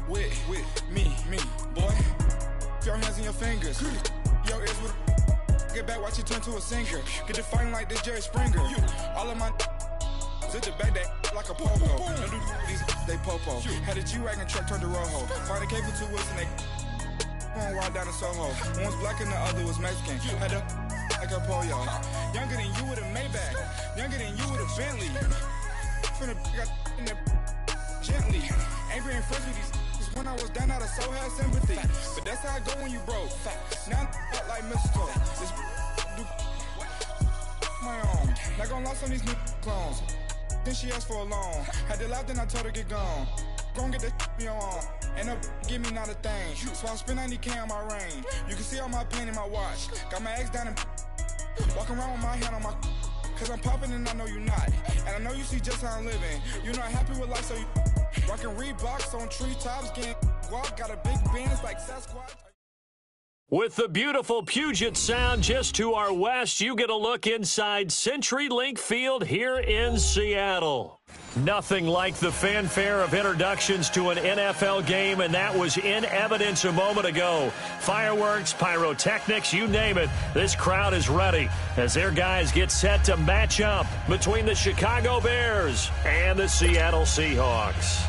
with me, boy. Your hands and your fingers. Your ears with get back, watch you turn to a singer. Get the fighting like this Jerry Springer. All of my zip the back that like a pogo. Don't do these, they popo. Had a G-Wagon truck turned to Rojo. Find a cable 2 wheels and they going wild down in Soho. One was black and the other was Mexican. Had a like a pollo. Younger than you with a Maybach. Younger than you with a Bentley. Finna got in there gently. Angry and friends with these. When I was down, I so had sympathy. But that's how I go when you broke. Now I'm up like mistletoe. This do my own. Not gonna lost on these new clones. Then she asked for a loan. Had to laugh, then I told her get gone. Gon' get that me on. And up, give me not a thing. So I spend 90K on my range. You can see all my pain in my watch. Got my ex down and walking around with my hand on my. Cause I'm popping and I know you not. And I know you see just how I'm living. You're not happy with life, so you rockin' Reeboks on treetops, getting guap. Got a big Benz like Sasquatch. With the beautiful Puget Sound just to our west, you get a look inside CenturyLink Field here in Seattle. Nothing like the fanfare of introductions to an NFL game, and that was in evidence a moment ago. Fireworks, pyrotechnics, you name it. This crowd is ready as their guys get set to match up between the Chicago Bears and the Seattle Seahawks.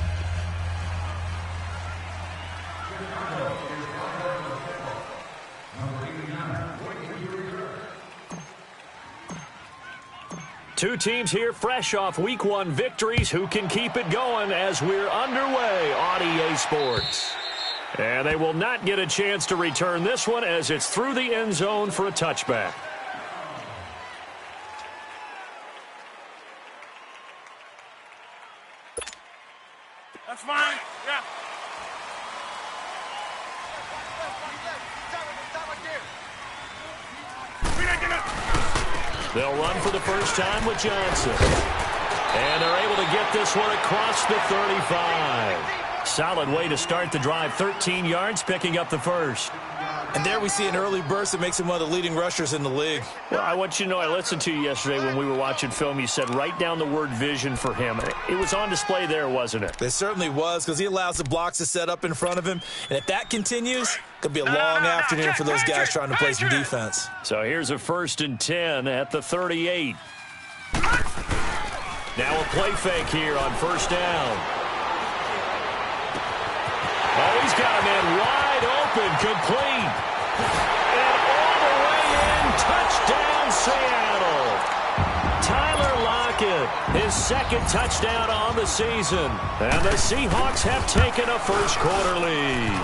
Two teams here fresh off Week 1 victories. Who can keep it going as we're underway on EA Sports? And they will not get a chance to return this one as it's through the end zone for a touchback. That's fine. Yeah. They'll run for the first time with Johnson. And they're able to get this one across the 35. Solid way to start the drive. 13 yards, picking up the first. And there we see an early burst that makes him one of the leading rushers in the league. Well, I want you to know, I listened to you yesterday when we were watching film. You said write down the word vision for him. It was on display there, wasn't it? It certainly was, because he allows the blocks to set up in front of him. And if that continues, it could be a long afternoon for those guys trying to play some defense. So here's a 1st and 10 at the 38. Now a play fake here on 1st down. Oh, he's got a man wide open, complete. And all the way in, touchdown Seattle. Tyler Lockett, his 2nd touchdown on the season. And the Seahawks have taken a first-quarter lead.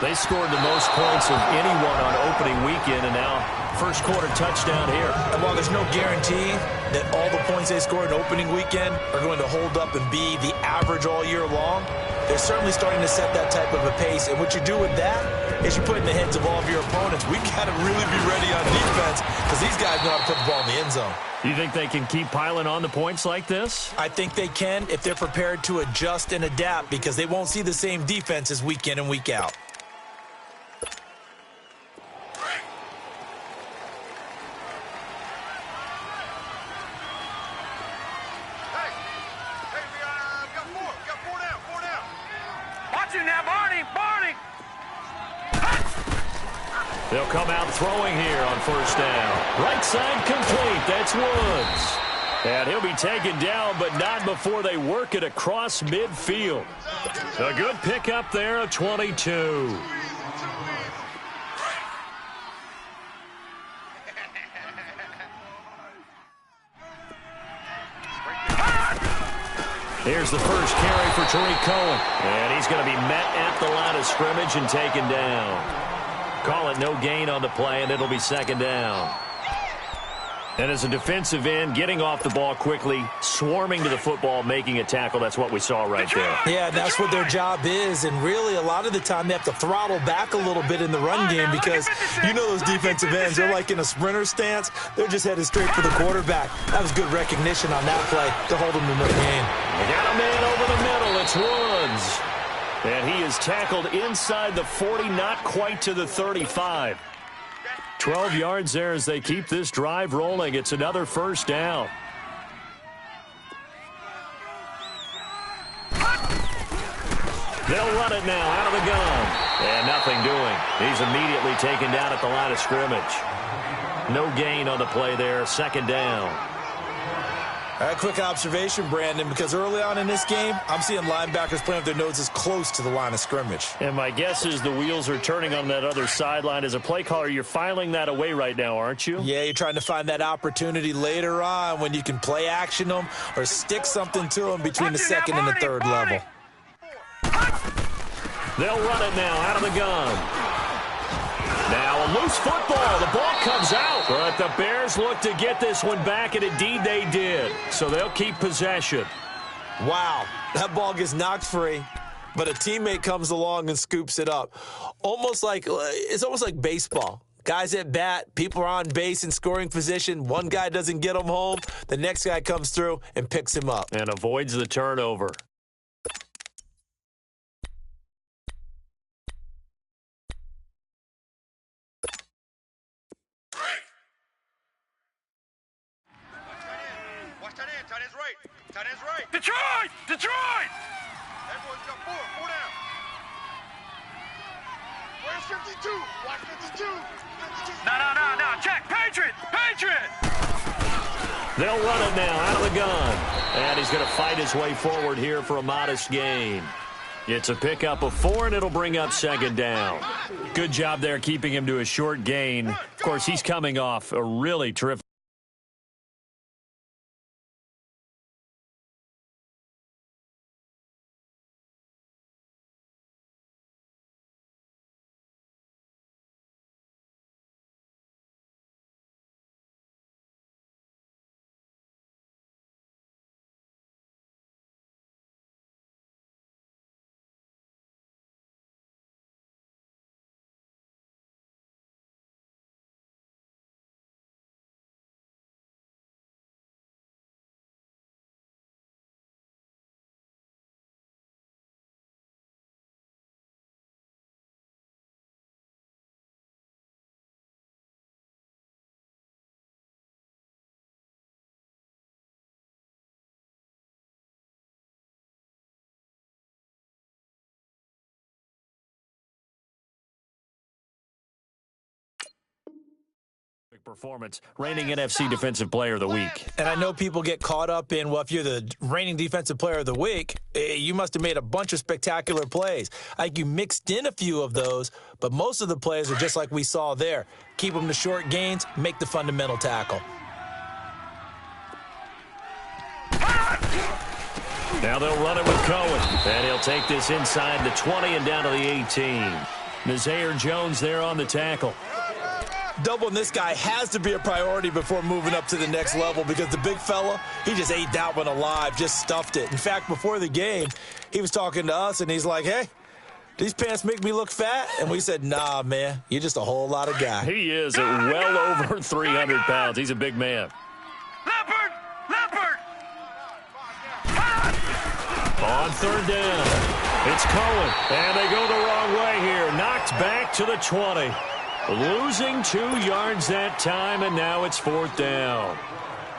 They scored the most points of anyone on opening weekend, and now first-quarter touchdown here. And while there's no guarantee that all the points they scored in opening weekend are going to hold up and be the average all year long, they're certainly starting to set that type of a pace. And what you do with that is you put in the heads of all of your opponents, we got to really be ready on defense because these guys know how to put the ball in the end zone. You think they can keep piling on the points like this? I think they can if they're prepared to adjust and adapt, because they won't see the same defenses week in and week out. They'll come out throwing here on 1st down. Right side complete. That's Woods. And he'll be taken down, but not before they work it across midfield. A good pickup there of 22. Here's the first carry for Tariq Cohen. And he's going to be met at the line of scrimmage and taken down. Call it no gain on the play, and it'll be 2nd down. And as a defensive end, getting off the ball quickly, swarming to the football, making a tackle, that's what we saw right there. Yeah, that's what their job is. And really, a lot of the time, they have to throttle back a little bit in the run game because you know those defensive ends, they're like in a sprinter stance. They're just headed straight for the quarterback. That was good recognition on that play to hold them in the game. They got a man over the middle. It's Woods. And he is tackled inside the 40, not quite to the 35. 12 yards there as they keep this drive rolling. It's another 1st down. They'll run it now out of the gun. And nothing doing. He's immediately taken down at the line of scrimmage. No gain on the play there. Second down. A quick observation, Brandon, because early on in this game, I'm seeing linebackers playing with their noses close to the line of scrimmage. And my guess is the wheels are turning on that other sideline. As a play caller, you're filing that away right now, aren't you? Yeah, you're trying to find that opportunity later on when you can play action them or stick something to them between the second and the third level. They'll run it now out of the gun. Now a loose football. The ball comes out. But the Bears look to get this one back, and indeed they did. So they'll keep possession. Wow, that ball gets knocked free, but a teammate comes along and scoops it up. It's almost like baseball. Guys at bat, people are on base in scoring position. One guy doesn't get him home. The next guy comes through and picks him up. And avoids the turnover. Detroit! Detroit! Everyone's got four down. Where's 52? Watch 52. 52. No. Check. Patriot! They'll run it now out of the gun. And he's going to fight his way forward here for a modest gain. It's a pickup of 4, and it'll bring up second down. Good job there keeping him to a short gain. Of course, he's coming off a really terrific. Performance, reigning NFC Defensive Player of the Week. And I know people get caught up in, well, if you're the reigning Defensive Player of the Week, you must have made a bunch of spectacular plays. I think you mixed in a few of those, but most of the plays are just like we saw there. Keep them to short gains, make the fundamental tackle. Now they'll run it with Cohen, and he'll take this inside the 20 and down to the 18. Nazaire Jones there on the tackle. Doubling this guy has to be a priority before moving up to the next level because the big fella, he just ate that one alive, just stuffed it. In fact, before the game, he was talking to us, and he's like, hey, these pants make me look fat? And we said, nah, man, you're just a whole lot of guy. He is at well over 300 pounds. He's a big man. Leopard! On third down, it's Cohen, and they go the wrong way here. Knocked back to the 20. Losing 2 yards that time, and now it's fourth down.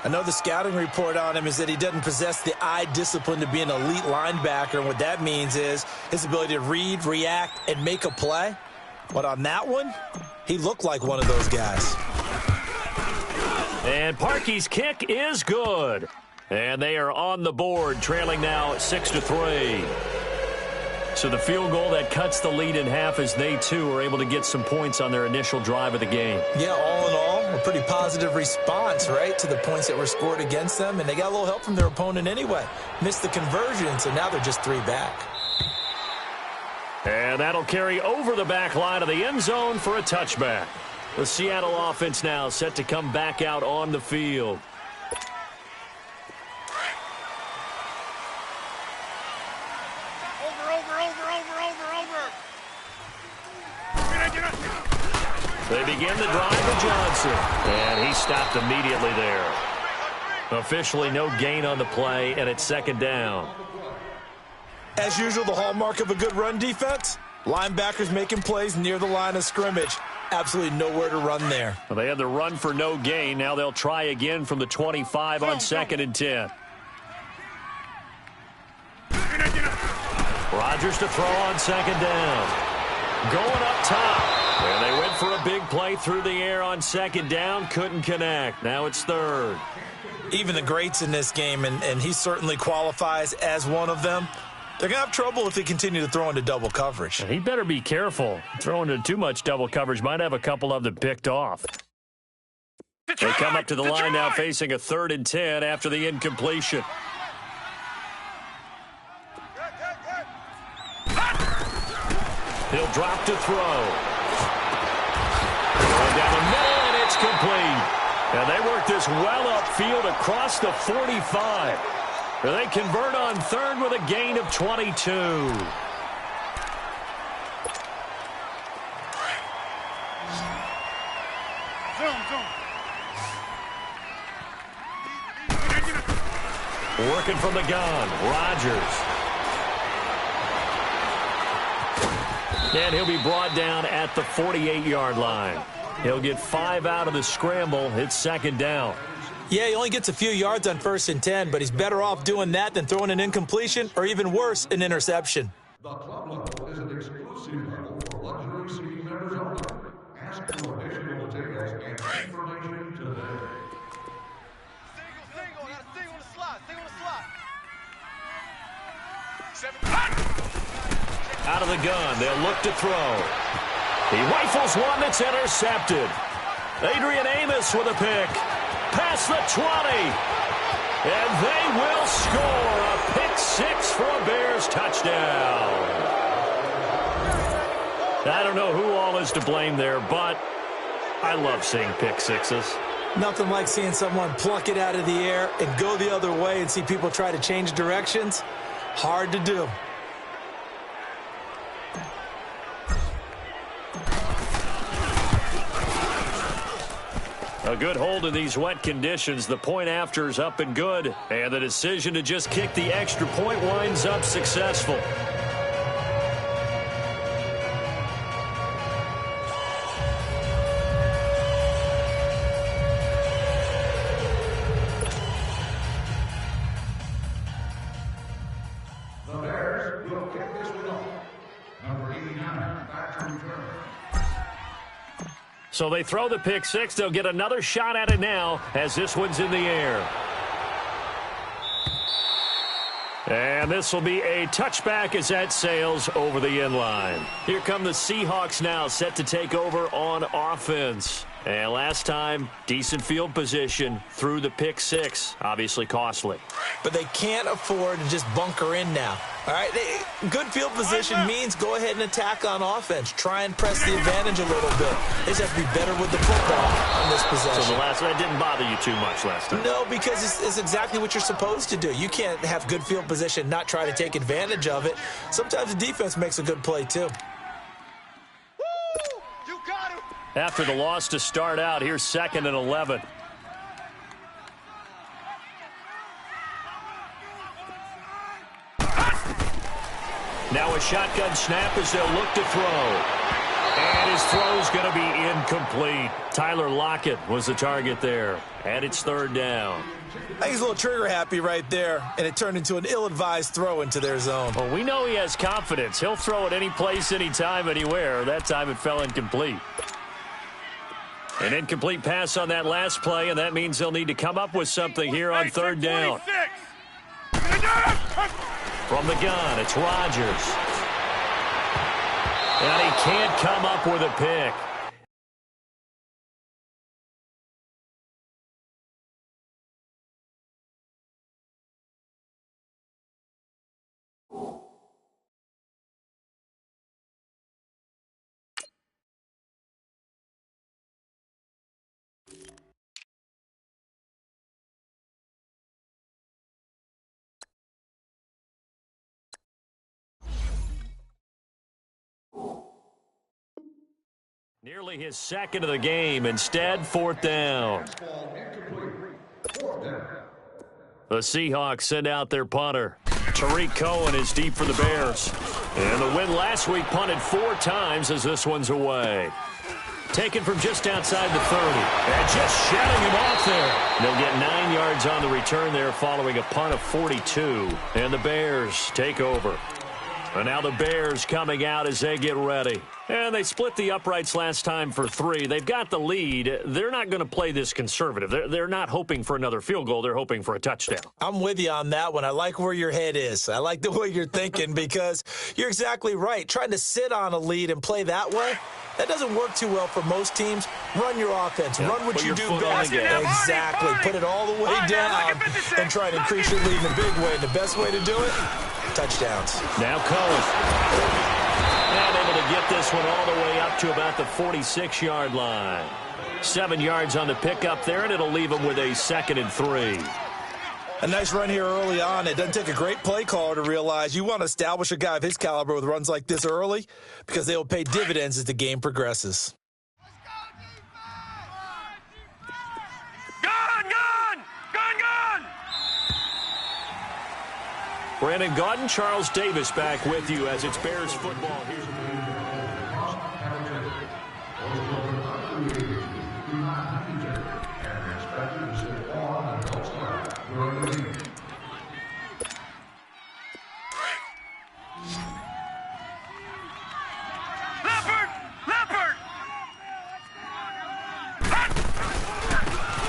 I know the scouting report on him is that he doesn't possess the eye discipline to be an elite linebacker, and what that means is his ability to read, react, and make a play. But on that one, he looked like one of those guys. And Parkey's kick is good. And they are on the board, trailing now 6-3. So the field goal that cuts the lead in half as they, too, are able to get some points on their initial drive of the game. Yeah, all in all, a pretty positive response, right, to the points that were scored against them. And they got a little help from their opponent anyway. Missed the conversion, so now they're just 3 back. And that'll carry over the back line of the end zone for a touchback. The Seattle offense now set to come back out on the field. They begin the drive with Johnson, and he stopped immediately there. Officially no gain on the play, and it's second down. As usual, the hallmark of a good run defense, linebackers making plays near the line of scrimmage. Absolutely nowhere to run there. Well, they had the run for no gain. Now they'll try again from the 25 on 2nd and 10. Rodgers to throw on second down. Going up top. And they went for a big play through the air on second down. Couldn't connect. Now it's third. Even the greats in this game, and he certainly qualifies as one of them, they're going to have trouble if they continue to throw into double coverage. He better be careful. Throwing into too much double coverage might have a couple of them picked off. They come up to the line now facing a 3rd and 10 after the incompletion. He'll drop to throw. Going down the middle, and it's complete. And they work this well upfield across the 45. They convert on 3rd with a gain of 22. Working from the gun, Rodgers. And he'll be brought down at the 48-yard line. He'll get 5 out of the scramble. It's second down. Yeah, he only gets a few yards on 1st and 10, but he's better off doing that than throwing an incompletion or even worse, an interception. The club level is an exclusive level for luxury seating members only. Ask for additional details and information today. Single, got a single on the slot, Out of the gun, they'll look to throw. He rifles one that's intercepted. Adrian Amos with a pick. Past the 20. And they will score a pick 6 for a Bears touchdown. I don't know who all is to blame there, but I love seeing pick sixes. Nothing like seeing someone pluck it out of the air and go the other way and see people try to change directions. Hard to do. A good hold in these wet conditions. The point after is up and good. And the decision to just kick the extra point winds up successful. The Bears will kick this one off. Number 89, back to return. So they throw the pick six. They'll get another shot at it now as this one's in the air. And this will be a touchback as that sails over the end line. Here come the Seahawks now, set to take over on offense. And last time, decent field position through the pick six. Obviously costly. But they can't afford to just bunker in now. All right, good field position means go ahead and attack on offense. Try and press the advantage a little bit. They just have to be better with the football on this possession. So the last one didn't bother you too much last time? No, because it's exactly what you're supposed to do. You can't have good field position, not try to take advantage of it. Sometimes the defense makes a good play, too. Woo! You got him! After the loss to start out, here's 2nd and 11. Now a shotgun snap as they'll look to throw. And his throw's going to be incomplete. Tyler Lockett was the target there. And it's 3rd down. I think he's a little trigger happy right there, and it turned into an ill-advised throw into their zone. Well, we know he has confidence. He'll throw it any place, anytime, anywhere. That time it fell incomplete. An incomplete pass on that last play, and that means they'll need to come up with something here on 3rd down. From the gun, it's Rodgers. And he can't come up with a pick. Nearly his 2nd of the game. Instead, 4th down. The Seahawks send out their punter. Tariq Cohen is deep for the Bears. And the win last week punted 4 times as this one's away. Taken from just outside the 30. And just shutting him off there. They'll get 9 yards on the return there following a punt of 42. And the Bears take over. And now the Bears coming out as they get ready. And they split the uprights last time for 3. They've got the lead. They're not going to play this conservative. They're not hoping for another field goal. They're hoping for a touchdown. I'm with you on that one. I like where your head is. I like the way you're thinking because you're exactly right. Trying to sit on a lead and play that way, that doesn't work too well for most teams. Run your offense. Yeah, run what you do best. Yeah, exactly. Put it all the way down and try and increase your lead in a big way. And the best way to do it, touchdowns. Now Cohen. And able to get this one all the way up to about the 46-yard line. 7 yards on the pickup there, and it'll leave him with a 2nd and 3. A nice run here early on. It doesn't take a great play caller to realize you want to establish a guy of his caliber with runs like this early because they will pay dividends as the game progresses. Brandon Gaudin, Charles Davis back with you as it's Bears football here.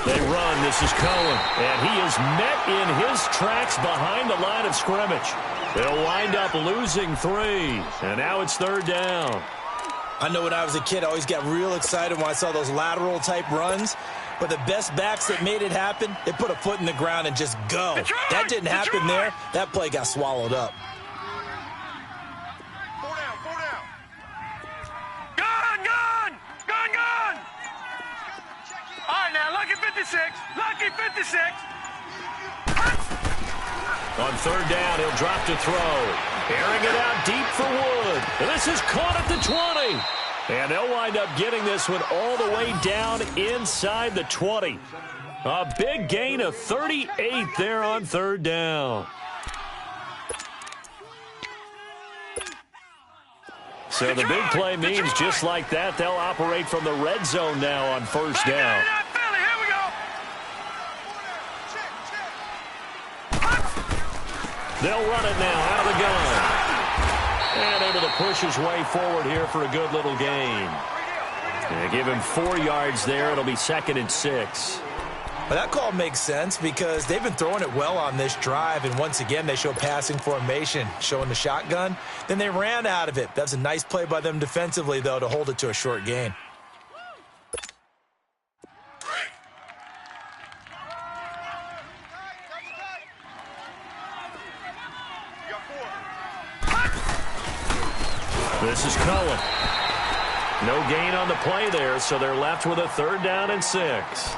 They run. This is Cohen. And he is met in his tracks behind the line of scrimmage. They'll wind up losing 3. And now it's 3rd down. I know when I was a kid, I always got real excited when I saw those lateral-type runs. But the best backs that made it happen, they put a foot in the ground and just go. That didn't happen there. That play got swallowed up. Lucky 56. On 3rd down, he'll drop to throw. Airing it out deep for Wood. And this is caught at the 20. And they'll wind up getting this one all the way down inside the 20. A big gain of 38 there on 3rd down. So the big play means just like that, they'll operate from the red zone now on 1st down. They'll run it now out of the gun. And able to push his way forward here for a good little gain. And give him 4 yards there. It'll be 2nd and 6. Well, that call makes sense because they've been throwing it well on this drive. And once again, they show passing formation, showing the shotgun. Then they ran out of it. That's a nice play by them defensively, though, to hold it to a short gain. This is Cohen. No gain on the play there, so they're left with a 3rd down and 6.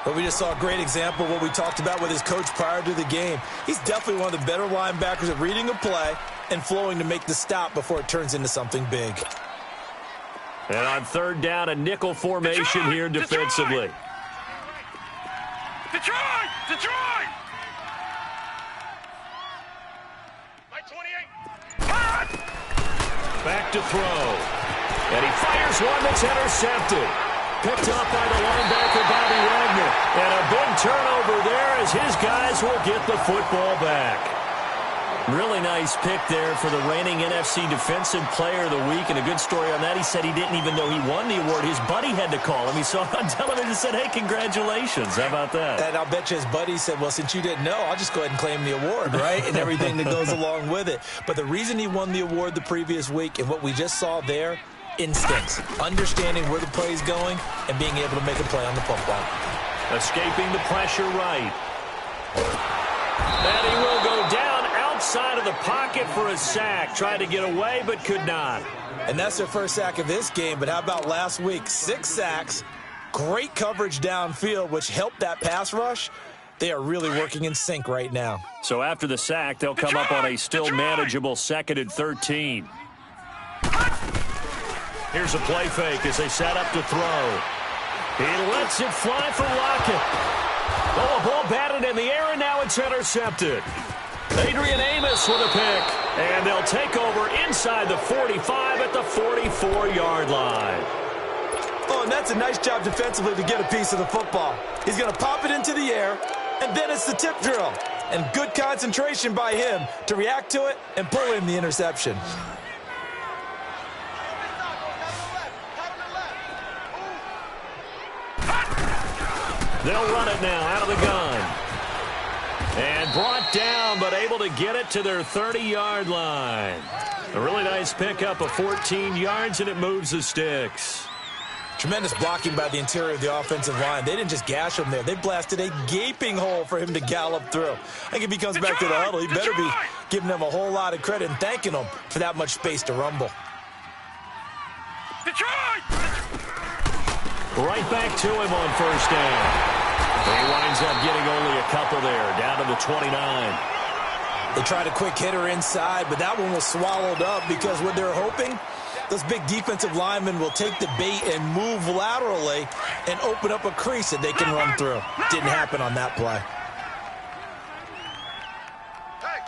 But we just saw a great example of what we talked about with his coach prior to the game. He's definitely one of the better linebackers at reading a play and flowing to make the stop before it turns into something big. And on 3rd down, a nickel formation here defensively. Detroit! Back to throw. And he fires one that's intercepted. Picked up by the linebacker, Bobby Wagner. And a big turnover there as his guys will get the football back. Really nice pick there for the reigning NFC Defensive Player of the Week. And a good story on that. He said he didn't even know he won the award. His buddy had to call him. He saw it on television and said, hey, congratulations. How about that? And I'll bet you his buddy said, well, since you didn't know, I'll just go ahead and claim the award, right? And everything that goes along with it. But the reason he won the award the previous week and what we just saw there, instincts, understanding where the play is going and being able to make a play on the football. Escaping the pressure right. And he will go down outside of the pocket for a sack. Tried to get away, but could not. And that's their first sack of this game. But how about last week? 6 sacks, great coverage downfield, which helped that pass rush. They are really working in sync right now. So after the sack, they'll come up on a still manageable 2nd and 13. Here's a play fake as they set up to throw. He lets it fly for Lockett. Oh, a ball batted in the air, and now it's intercepted. Adrian Amos with a pick, and they'll take over inside the 45 at the 44-yard line. Oh, and that's a nice job defensively to get a piece of the football. He's going to pop it into the air, and then it's the tip drill. and good concentration by him to react to it and pull in the interception. They'll run it now out of the gun. And brought down, but able to get it to their 30-yard line. A really nice pickup of 14 yards, and it moves the sticks. Tremendous blocking by the interior of the offensive line. They didn't just gash him there. They blasted a gaping hole for him to gallop through. I think if he comes back to the huddle, he better be giving them a whole lot of credit and thanking them for that much space to rumble. Detroit! Right back to him on first down. He winds up getting only a couple there, down to the 29. They tried a quick hitter inside, but that one was swallowed up because what they're hoping, those big defensive linemen will take the bait and move laterally and open up a crease that they can run through. Didn't happen on that play. Hey,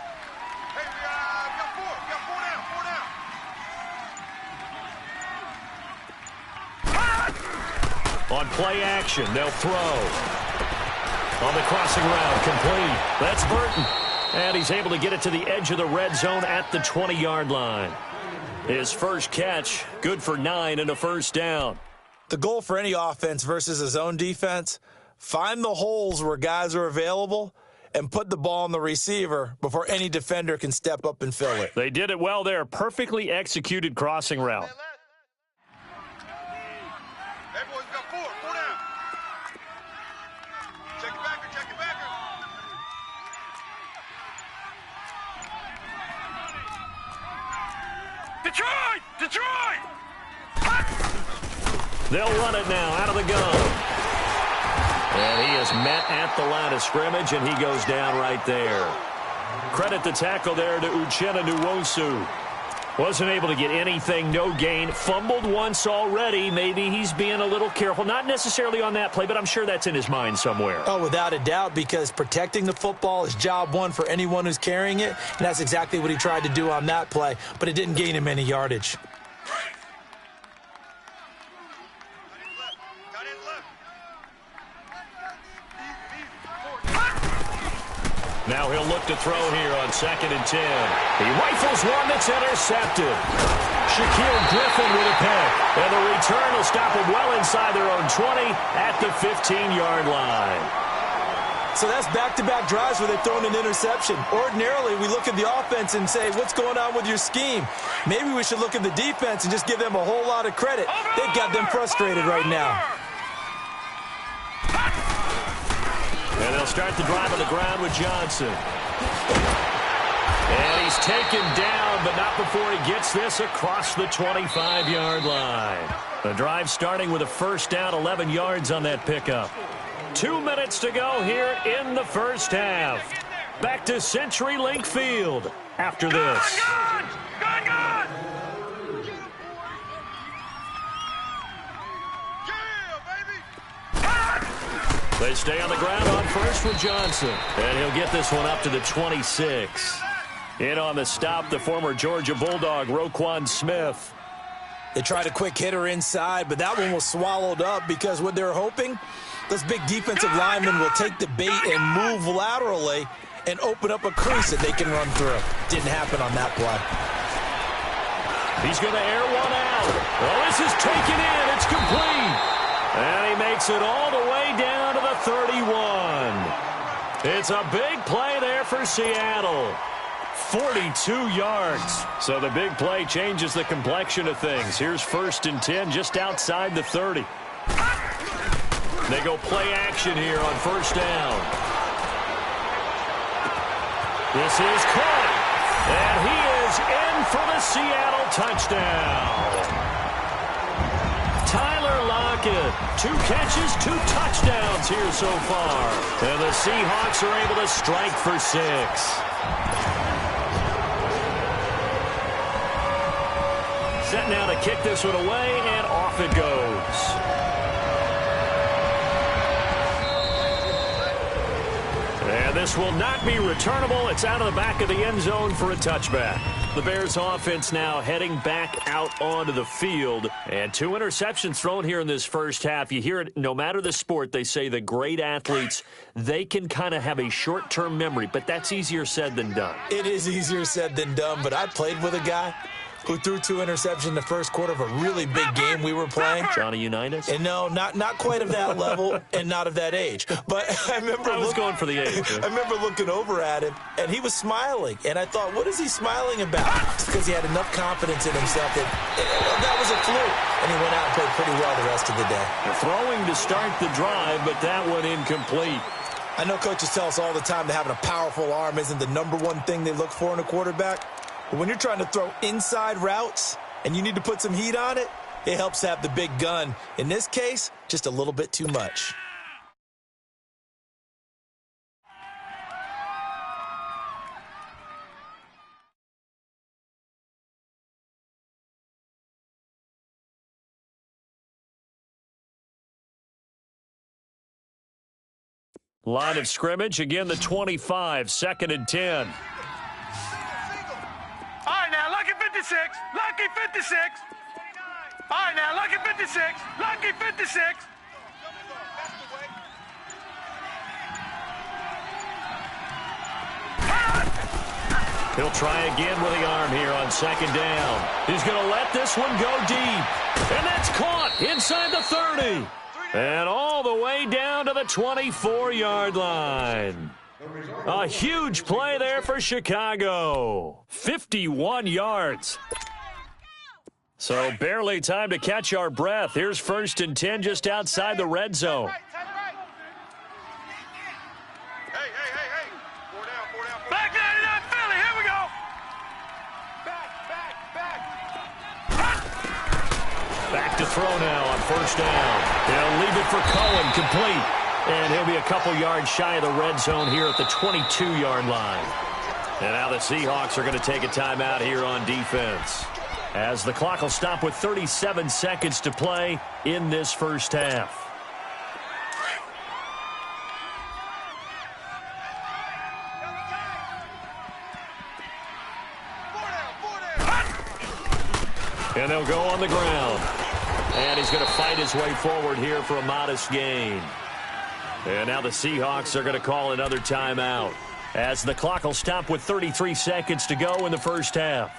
we got four down. On play action, they'll throw. On the crossing route, complete. That's Burton. And he's able to get it to the edge of the red zone at the 20-yard line. His first catch, good for 9 and a first down. The goal for any offense versus a zone defense, find the holes where guys are available and put the ball on the receiver before any defender can step up and fill it. They did it well there. Perfectly executed crossing route. Hey, boys, we got four down. Check it backer. Detroit! They'll run it now out of the gun. And he is met at the line of scrimmage, and he goes down right there. Credit the tackle there to Uchenna Nwosu. Wasn't able to get anything, no gain. Fumbled once already. Maybe he's being a little careful. Not necessarily on that play, but I'm sure that's in his mind somewhere. Oh, without a doubt, because protecting the football is job one for anyone who's carrying it, and that's exactly what he tried to do on that play, but it didn't gain him any yardage. Now he'll look to throw here on 2nd and 10. He rifles one that's intercepted. Shaquille Griffin with a pick. And the return will stop him well inside their own 20 at the 15-yard line. So that's back-to-back drives where they've thrown an interception. Ordinarily, we look at the offense and say, what's going on with your scheme? Maybe we should look at the defense and just give them a whole lot of credit. They've got them frustrated right now. And they'll start the drive on the ground with Johnson. And he's taken down, but not before he gets this across the 25-yard line. The drive starting with a first down, 11 yards on that pickup. 2 minutes to go here in the first half. Back to CenturyLink Field after this. Gun! They stay on the ground on first with Johnson. And he'll get this one up to the 26. In on the stop, the former Georgia Bulldog, Roquan Smith. They tried a quick hitter inside, but that one was swallowed up because what they're hoping, those big defensive linemen will take the bait and move laterally and open up a crease that they can run through. Didn't happen on that play. He's going to air one out. Well, this is taken in. It's complete. And he makes it all the way down to the 31. It's a big play there for Seattle. 42 yards. So the big play changes the complexion of things. Here's 1st and 10 just outside the 30. They go play action here on first down. This is caught. And he is in for the Seattle touchdown. Tyler Lockett, 2 catches, 2 touchdowns here so far. And the Seahawks are able to strike for 6. Set now to kick this one away, and off it goes. And And this will not be returnable. It's out of the back of the end zone for a touchback. The Bears offense now heading back out onto the field. And 2 interceptions thrown here in this first half. You hear it, no matter the sport, they say the great athletes, they can kind of have a short-term memory, but that's easier said than done. It is easier said than done, but I played with a guy who threw 2 interceptions in the first quarter of a really big game we were playing. Johnny Unitas? And no, not quite of that level and not of that age. But I was going for the age. I remember looking over at him, and he was smiling. And I thought, what is he smiling about? It's because he had enough confidence in himself that was a fluke. And he went out and played pretty well the rest of the day. Throwing to start the drive, but that one incomplete. I know coaches tell us all the time that having a powerful arm isn't the #1 thing they look for in a quarterback. But when you're trying to throw inside routes and you need to put some heat on it, it helps to have the big gun. In this case, just a little bit too much. Line of scrimmage, again the 25, 2nd and 10. All right, now, lucky 56. Lucky 56. All right, now, lucky 56. Lucky 56. He'll try again with the arm here on 2nd down. He's going to let this one go deep. And that's caught inside the 30. And all the way down to the 24-yard line. A huge play there for Chicago. 51 yards. So barely time to catch our breath. Here's 1st and 10 just outside the red zone. Hey. 4 down. Back 99 Philly. Here we go. Back to throw now on 1st down. They'll leave it for Cohen, complete. And he'll be a couple yards shy of the red zone here at the 22-yard line. And now the Seahawks are going to take a timeout here on defense, as the clock will stop with 37 seconds to play in this first half. And they'll go on the ground. And he's going to fight his way forward here for a modest gain. And now the Seahawks are going to call another timeout, as the clock will stop with 33 seconds to go in the first half.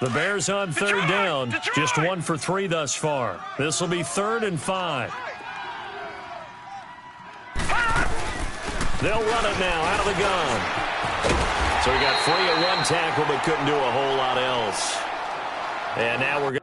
The Bears on 3rd down, just 1 for 3 thus far. This will be 3rd and 5. They'll run it now out of the gun. So he got free at 1 tackle, but couldn't do a whole lot else. And now we're going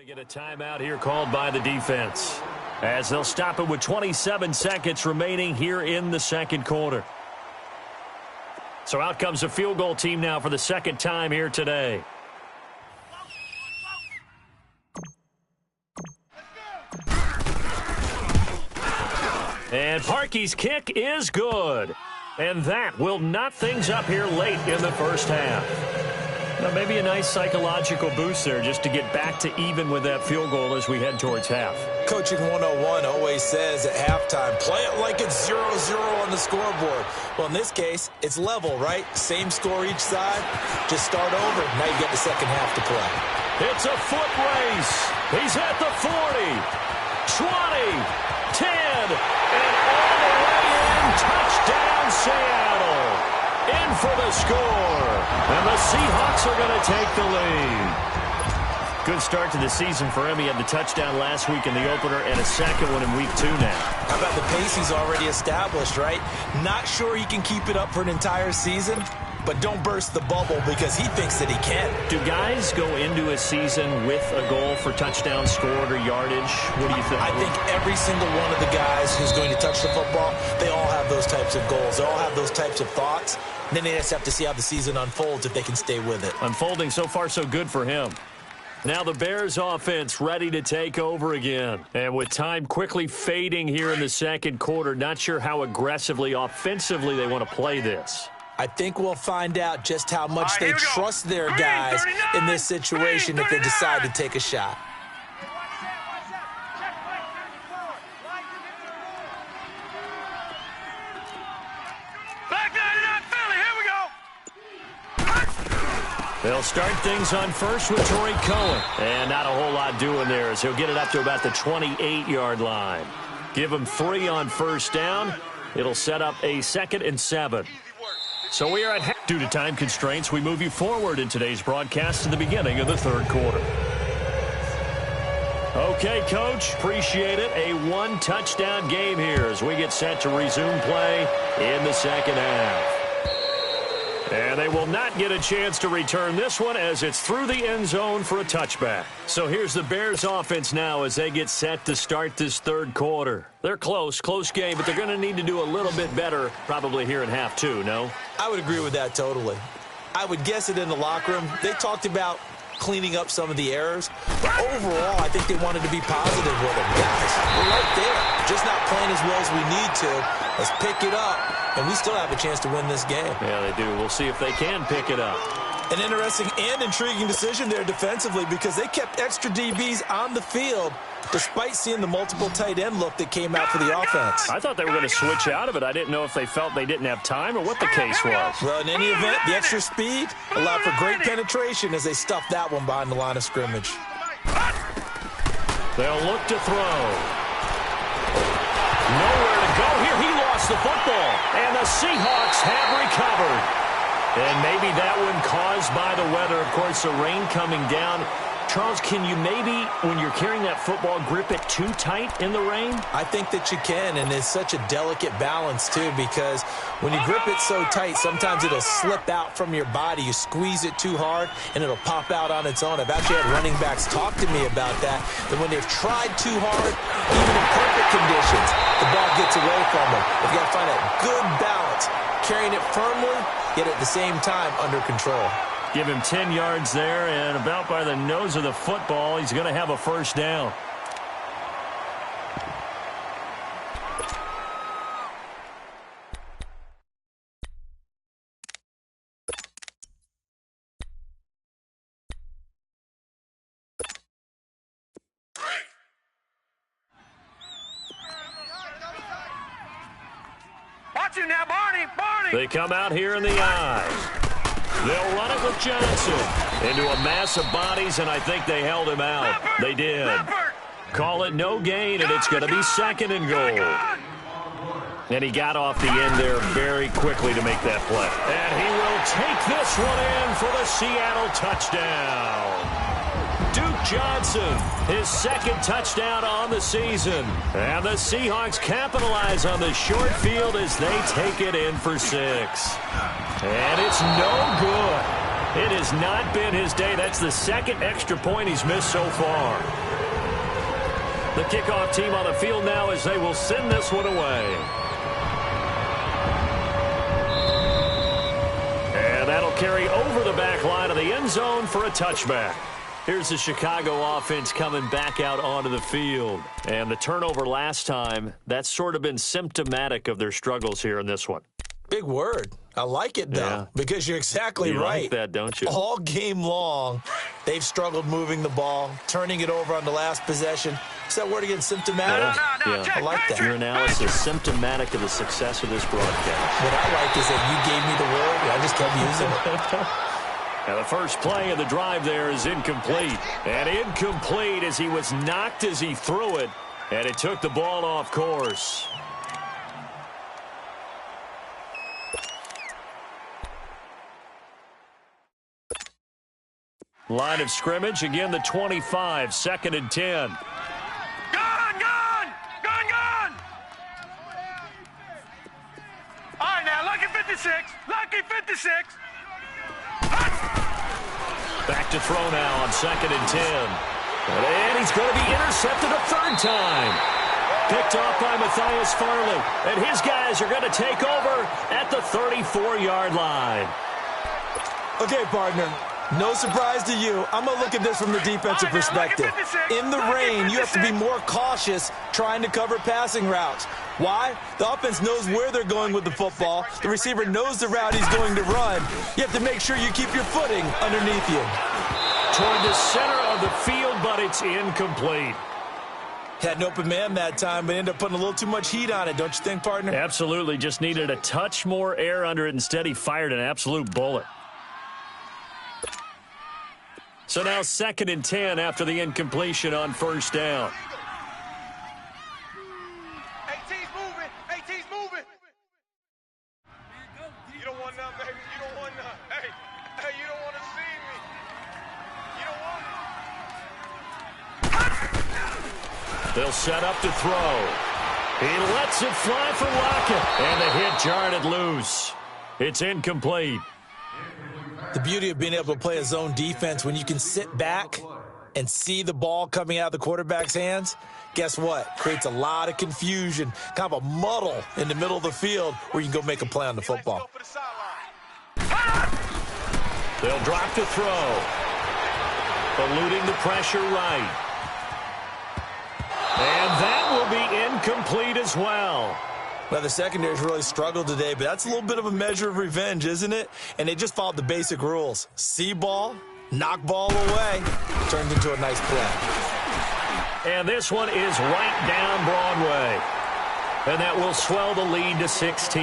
to get a timeout here called by the defense, as they'll stop it with 27 seconds remaining here in the second quarter. So out comes a field goal team now for the second time here today. And Parkey's kick is good. And that will knot things up here late in the first half. Now, maybe a nice psychological boost there just to get back to even with that field goal as we head towards half. Coaching 101 always says at halftime, play it like it's 0-0 on the scoreboard. Well, in this case, it's level, right? Same score each side. Just start over. Now you get the second half to play. It's a foot race. He's at the 40, 20, 10, and all the way in. Touchdown, Seattle. In for the score. And the Seahawks are going to take the lead. Good start to the season for him. He had the touchdown last week in the opener and a second one in week 2 now. How about the pace he's already established, right? Not sure he can keep it up for an entire season, but don't burst the bubble because he thinks that he can. Do guys go into a season with a goal for touchdown scored or yardage? What do you think? I think every single one of the guys who's going to touch the football, they all have those types of goals. They all have those types of thoughts. And then they just have to see how the season unfolds if they can stay with it. Unfolding so far so good for him. Now the Bears offense ready to take over again. And with time quickly fading here in the second quarter, not sure how aggressively, offensively they want to play this. I think we'll find out just how much they trust their guys in this situation if they decide to take a shot. They'll start things on first with Torrey Cohen. And not a whole lot doing there as he'll get it up to about the 28-yard line. Give him 3 on first down. It'll set up a 2nd and 7. So we are at half. Due to time constraints, we move you forward in today's broadcast to the beginning of the third quarter. Okay, Coach, appreciate it. A 1-touchdown game here as we get set to resume play in the second half. And they will not get a chance to return this one as it's through the end zone for a touchback. So here's the Bears offense now as they get set to start this third quarter. They're close game, but they're going to need to do a little bit better probably here in half 2, no? I would agree with that totally. I would guess it in the locker room. They talked about cleaning up some of the errors. But overall, I think they wanted to be positive with them. Guys, we're right there. Just not playing as well as we need to. Let's pick it up. And we still have a chance to win this game. Yeah, they do. We'll see if they can pick it up. An interesting and intriguing decision there defensively because they kept extra DBs on the field despite seeing the multiple tight end look that came out for the offense. I thought they were going to switch out of it. I didn't know if they felt they didn't have time or what the case was. Well, in any event, the extra speed allowed for great penetration as they stuffed that one behind the line of scrimmage. They'll look to throw. Nowhere to go here. He lost the football. And the Seahawks have recovered. And maybe that one caused by the weather. Of course, the rain coming down. Charles, can you maybe, when you're carrying that football, grip it too tight in the rain? I think that you can, and it's such a delicate balance, too, because when you grip it so tight, sometimes it'll slip out from your body. You squeeze it too hard, and it'll pop out on its own. I've actually had running backs talk to me about that when they've tried too hard, even in perfect conditions, the ball gets away from them. They've got to find that good balance, carrying it firmly, yet at the same time under control. Give him 10 yards there, and about by the nose of the football, he's going to have a first down. Watch him now, Barney! They come out here in the eye. They'll run it with Johnson into a mass of bodies, and I think they held him out. They did. Call it no gain, and it's going to be 2nd and goal. And he got off the end there very quickly to make that play. And he will take this one in for the Seattle touchdown. Duke Johnson, his 2nd touchdown on the season. And the Seahawks capitalize on the short field as they take it in for 6. And it's no good. It has not been his day. That's the second extra point he's missed so far. The kickoff team on the field now as they will send this one away. And that'll carry over the back line of the end zone for a touchback. Here's the Chicago offense coming back out onto the field. And the turnover last time, that's sort of been symptomatic of their struggles here in this one. Big word. I like it, though, because you're exactly right. You like that, don't you? All game long, they've struggled moving the ball, turning it over on the last possession. Is that word again, symptomatic? Yeah. I like that. Your analysis symptomatic of the success of this broadcast. What I like is that you gave me the word, and I just kept using it. And the first play of the drive there is incomplete. And incomplete as he was knocked as he threw it, and it took the ball off course. Line of scrimmage, again the 25, 2nd and 10. Gone! Gone! Gone, gone! All right, now, lucky 56. Lucky 56. Back to throw now on 2nd and 10. And he's going to be intercepted a third time. Picked off by Matthias Farley. And his guys are going to take over at the 34-yard line. Okay, partner. No surprise to you. I'm going to look at this from the defensive perspective. In the rain, you have to be more cautious trying to cover passing routes. Why? The offense knows where they're going with the football. The receiver knows the route he's going to run. You have to make sure you keep your footing underneath you. Toward the center of the field, but it's incomplete. Had an open man that time, but ended up putting a little too much heat on it, don't you think, partner? Absolutely. Just needed a touch more air under it. Instead, he fired an absolute bullet. So now 2nd and 10 after the incompletion on first down. 18's moving. 18's moving. You don't want none, baby. You don't want none. Hey, you don't want to see me. You don't want me. They'll set up to throw. He lets it fly for Lockett. And the hit jarred it loose. It's incomplete. The beauty of being able to play a zone defense when you can sit back and see the ball coming out of the quarterback's hands, guess what? Creates a lot of confusion, kind of a muddle in the middle of the field where you can go make a play on the football. They'll drop to throw. Eluding the pressure right. And that will be incomplete as well. Well, the secondary's really struggled today, but that's a little bit of a measure of revenge, isn't it? And they just followed the basic rules. See ball, knock ball away. Turned into a nice play. And this one is right down Broadway. And that will swell the lead to 16.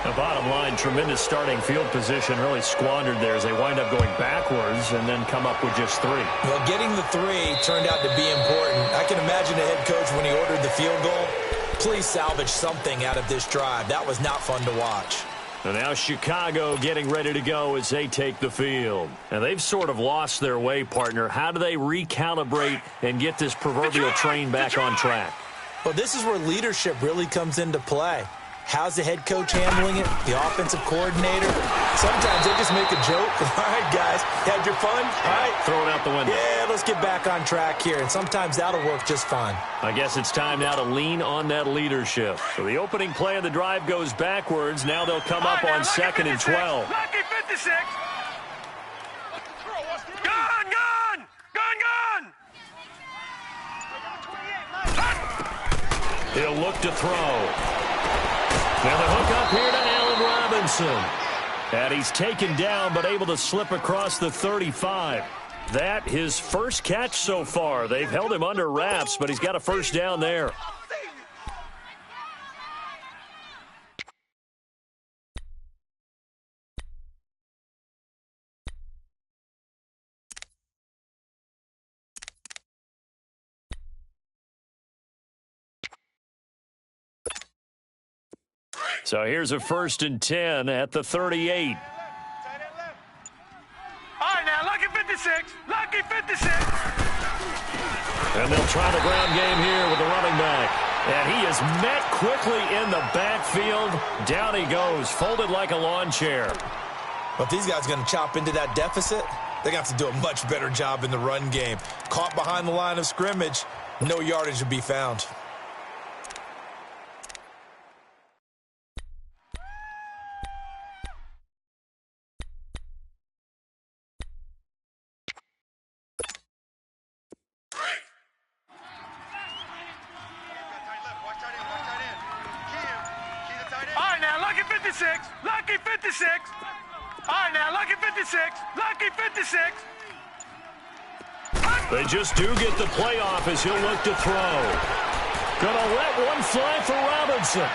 The bottom line, tremendous starting field position, really squandered there as they wind up going backwards and then come up with just 3. Well, getting the 3 turned out to be important. I can imagine the head coach when he ordered the field goal. Please salvage something out of this drive. That was not fun to watch. And now Chicago getting ready to go as they take the field. And they've sort of lost their way, partner. How do they recalibrate and get this proverbial train back on track? Well, this is where leadership really comes into play. How's the head coach handling it? The offensive coordinator? Sometimes they just make a joke. All right, guys, had your fun? All right. Throw it out the window. Yeah, let's get back on track here. And sometimes that'll work just fine. I guess it's time now to lean on that leadership. So the opening play of the drive goes backwards. Now they'll come up on 2nd and 12. Lucky 56. Gone, gone. Gone, gone. He'll look to throw. Now the hook up here to Allen Robinson. And he's taken down but able to slip across the 35. That his first catch so far. They've held him under wraps, but he's got a first down there. So here's a 1st and 10 at the 38. All right, now, lucky 56. Lucky 56. And they'll try the ground game here with the running back. And he is met quickly in the backfield. Down he goes, folded like a lawn chair. But if these guys are going to chop into that deficit, they're going to have to do a much better job in the run game. Caught behind the line of scrimmage, no yardage to be found. All right, now, lucky 56. Lucky 56. All right, now, lucky 56. Lucky 56. They just do get the playoff as he'll look to throw. Gonna let one fly for Robinson.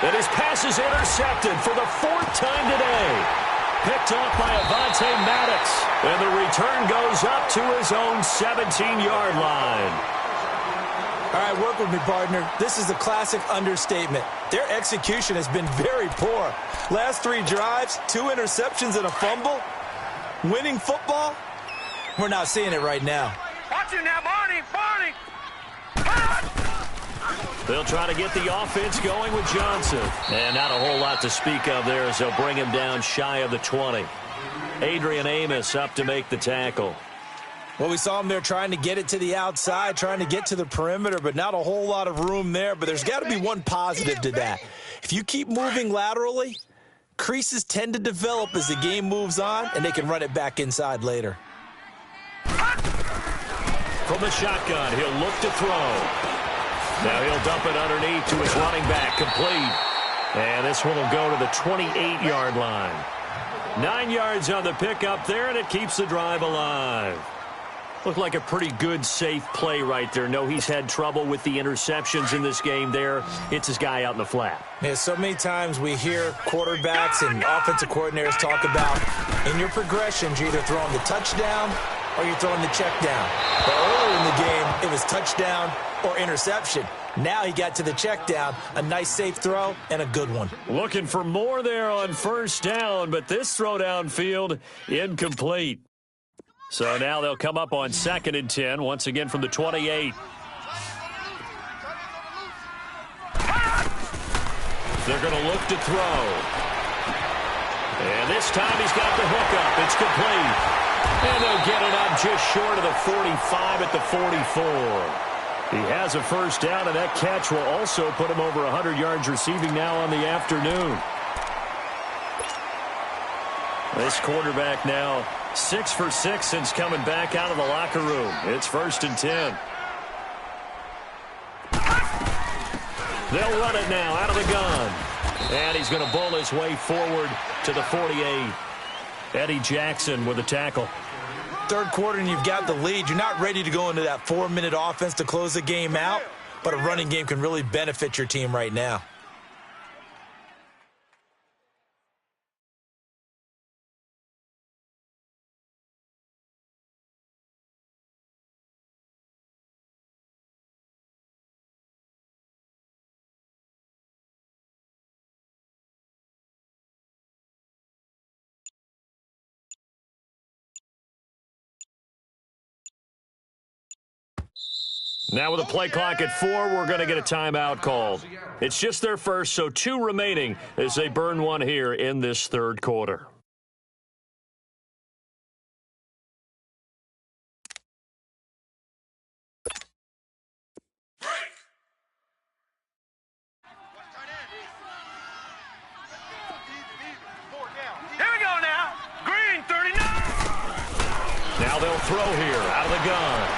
And his pass is intercepted for the 4th time today. Picked off by Avonte Maddox. And the return goes up to his own 17-yard line. All right, work with me, partner. This is a classic understatement. Their execution has been very poor. Last 3 drives, 2 interceptions and a fumble. Winning football? We're not seeing it right now. Watch it now, Barney. Barney. They'll try to get the offense going with Johnson. And not a whole lot to speak of there as they'll bring him down shy of the 20. Adrian Amos up to make the tackle. Well, we saw him there trying to get it to the outside, trying to get to the perimeter, but not a whole lot of room there. But there's got to be one positive to that. If you keep moving laterally, creases tend to develop as the game moves on, and they can run it back inside later. From the shotgun, he'll look to throw. Now he'll dump it underneath to his running back, complete. And this one will go to the 28-yard line. 9 yards on the pickup there, and it keeps the drive alive. Looked like a pretty good, safe play right there. No, he's had trouble with the interceptions in this game there. It's his guy out in the flat. Yeah, so many times we hear quarterbacks and offensive coordinators talk about in your progressions, you're either throwing the touchdown or you're throwing the check down. But earlier in the game, it was touchdown or interception. Now he got to the check down, a nice safe throw, and a good one. Looking for more there on first down, but this throw downfield incomplete. So now they'll come up on 2nd and 10, once again from the 28. They're going to look to throw. And this time he's got the hook up. It's complete. And they'll get it up just short of the 45 at the 44. He has a first down, and that catch will also put him over 100 yards receiving now on the afternoon. This quarterback now 6 for 6 since coming back out of the locker room. It's 1st and 10. They'll run it now out of the gun. And he's going to bowl his way forward to the 48. Eddie Jackson with a tackle. Third quarter and you've got the lead. You're not ready to go into that 4-minute offense to close the game out, but a running game can really benefit your team right now. Now with a play clock at 4, we're going to get a timeout called. It's just their first, so 2 remaining as they burn one here in this third quarter. Here we go now. Green, 39. Now they'll throw here out of the gun.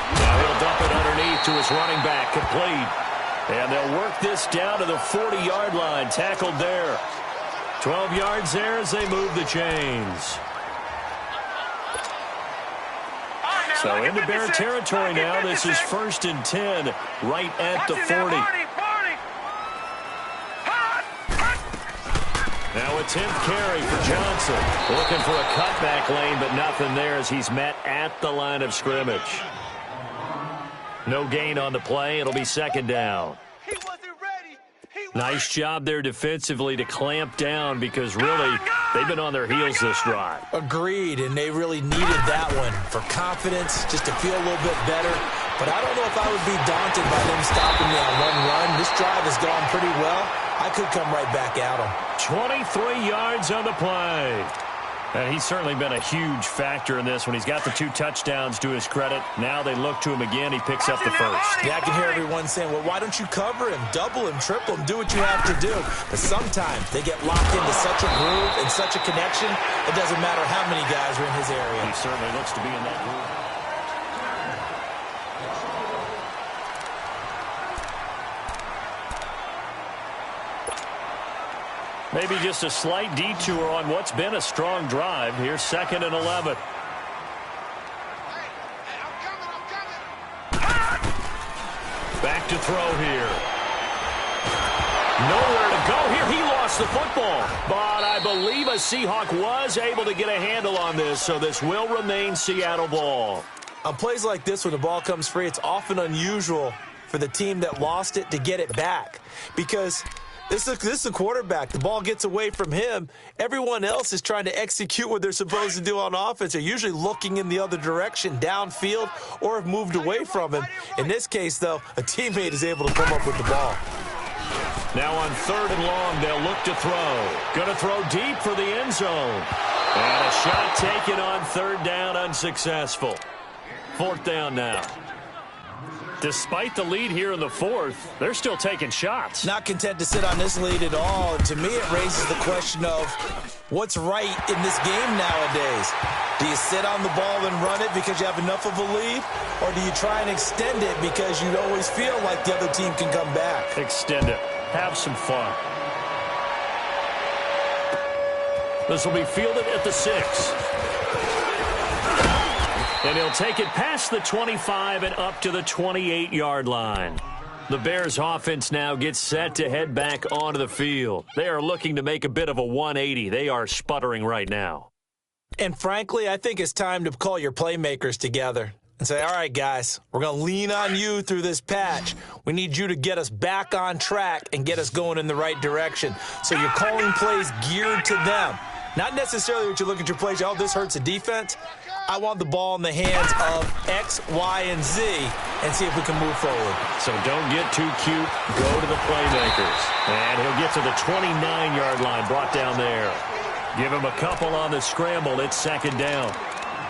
Now he'll dump it underneath to his running back, complete. And they'll work this down to the 40-yard line, tackled there. 12 yards there as they move the chains. So into Bear territory now. This is 1st and 10, right at the 40. Now a 10th carry for Johnson. Looking for a cutback lane, but nothing there as he's met at the line of scrimmage. No gain on the play. It'll be 2nd down. He wasn't ready. Nice job there defensively to clamp down because really They've been on their heels this drive. Agreed, and they really needed that one for confidence, just to feel a little bit better. But I don't know if I would be daunted by them stopping me on one run. This drive has gone pretty well. I could come right back at them. 23 yards on the play. And he's certainly been a huge factor in this when he's got the 2 touchdowns to his credit. Now they look to him again. He picks up the first. Yeah, I can hear everyone saying, well, why don't you cover him, double him, triple him, do what you have to do. But sometimes they get locked into such a groove and such a connection, it doesn't matter how many guys are in his area. He certainly looks to be in that groove. Maybe just a slight detour on what's been a strong drive. Here's 2nd and 11. Back to throw here. Nowhere to go here. He lost the football. But I believe a Seahawk was able to get a handle on this, so this will remain Seattle ball. On plays like this, when the ball comes free, it's often unusual for the team that lost it to get it back. Because this is a quarterback. The ball gets away from him. Everyone else is trying to execute what they're supposed to do on offense. They're usually looking in the other direction, downfield, or have moved away from him. In this case, though, a teammate is able to come up with the ball. Now on 3rd and long, they'll look to throw. Going to throw deep for the end zone. And a shot taken on 3rd down, unsuccessful. 4th down now. Despite the lead here in the 4th, they're still taking shots. Not content to sit on this lead at all. And to me, it raises the question of what's right in this game nowadays. Do you sit on the ball and run it because you have enough of a lead? Or do you try and extend it because you always feel like the other team can come back? Extend it. Have some fun. This will be fielded at the 6. And he'll take it past the 25 and up to the 28-yard line. The Bears offense now gets set to head back onto the field. They are looking to make a bit of a 180. They are sputtering right now. And frankly, I think it's time to call your playmakers together and say, all right, guys, we're going to lean on you through this patch. We need you to get us back on track and get us going in the right direction. So you're calling plays geared to them. Not necessarily what you look at your plays, oh, this hurts the defense. I want the ball in the hands of X, Y, and Z and see if we can move forward. So don't get too cute. Go to the playmakers. And he'll get to the 29-yard line, brought down there. Give him a couple on the scramble. It's 2nd down.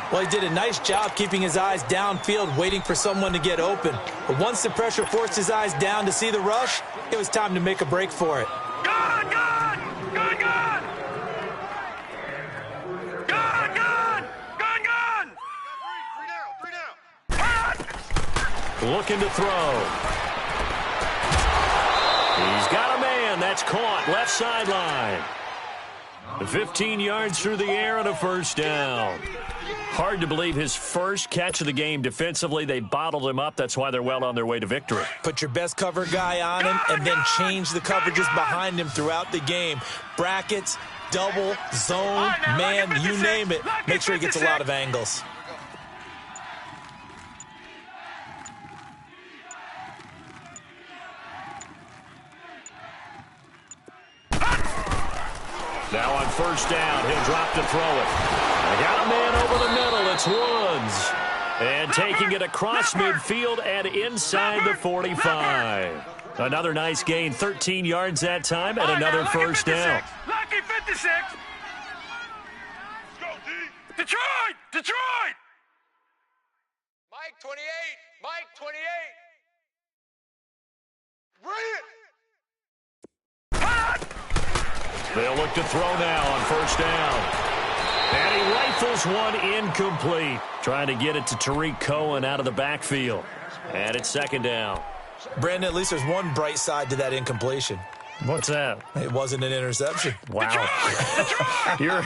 Well, he did a nice job keeping his eyes downfield, waiting for someone to get open. But once the pressure forced his eyes down to see the rush, it was time to make a break for it. Good, good! Good, good! Good, good! Good, good! Three down. Looking to throw. He's got a man. That's caught. Left sideline. 15 yards through the air and a 1st down. Hard to believe his first catch of the game defensively. They bottled him up. That's why they're well on their way to victory. Put your best cover guy on him and then change the coverages behind him throughout the game. Brackets, double, zone, man, you name it. Make sure he gets a lot of angles. Now on 1st down, he'll drop to throw it. They got a man over the middle. It's Woods. And taking it across midfield and inside the 45. Another nice gain, 13 yards that time, and another 1st down. Lucky 56. Go, D. Detroit! Detroit! Mike 28. Mike 28. Bring it. They'll look to throw now on 1st down. And he rifles one incomplete. Trying to get it to Tariq Cohen out of the backfield. And it's 2nd down. Brandon, at least there's one bright side to that incompletion. What's that? It wasn't an interception. Wow. You're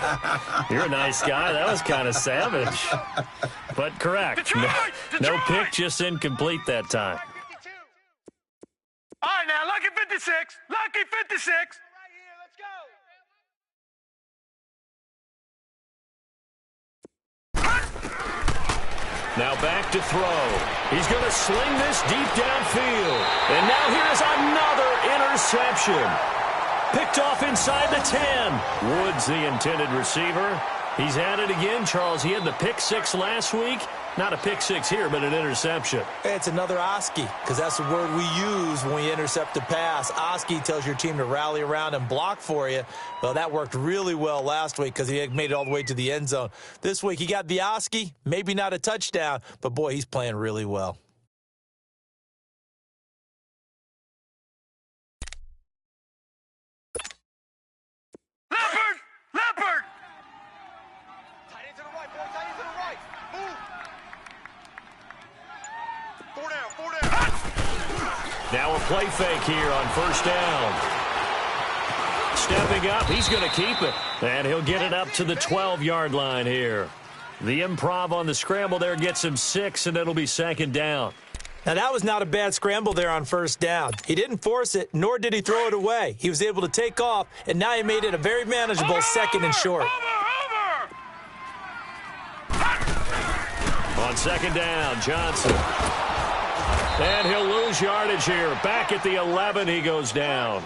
a nice guy. That was kind of savage. But correct. No pick, just incomplete that time. All right, now, lucky 56. Lucky 56. Right here, let's go. Now back to throw. He's going to sling this deep downfield. And now here's another interception. Picked off inside the 10. Woods, the intended receiver. He's at it again, Charles. He had the pick six last week. Not a pick six here, but an interception. It's another Oski, because that's the word we use when we intercept a pass. Oski tells your team to rally around and block for you. Well, that worked really well last week because he made it all the way to the end zone. This week, he got the Oski, maybe not a touchdown, but, boy, he's playing really well. Leopard! Leopard! Tight end to the right, boy. Tight end to the right. Move. 4 down, 4 down. Now a play fake here on first down. Stepping up, he's going to keep it. And he'll get it up to the 12-yard line here. The improv on the scramble there gets him 6, and it'll be second down. Now, that was not a bad scramble there on first down. He didn't force it, nor did he throw it away. He was able to take off, and now he made it a very manageable second and short. On second down, Johnson. And he'll lose yardage here. Back at the 11, he goes down.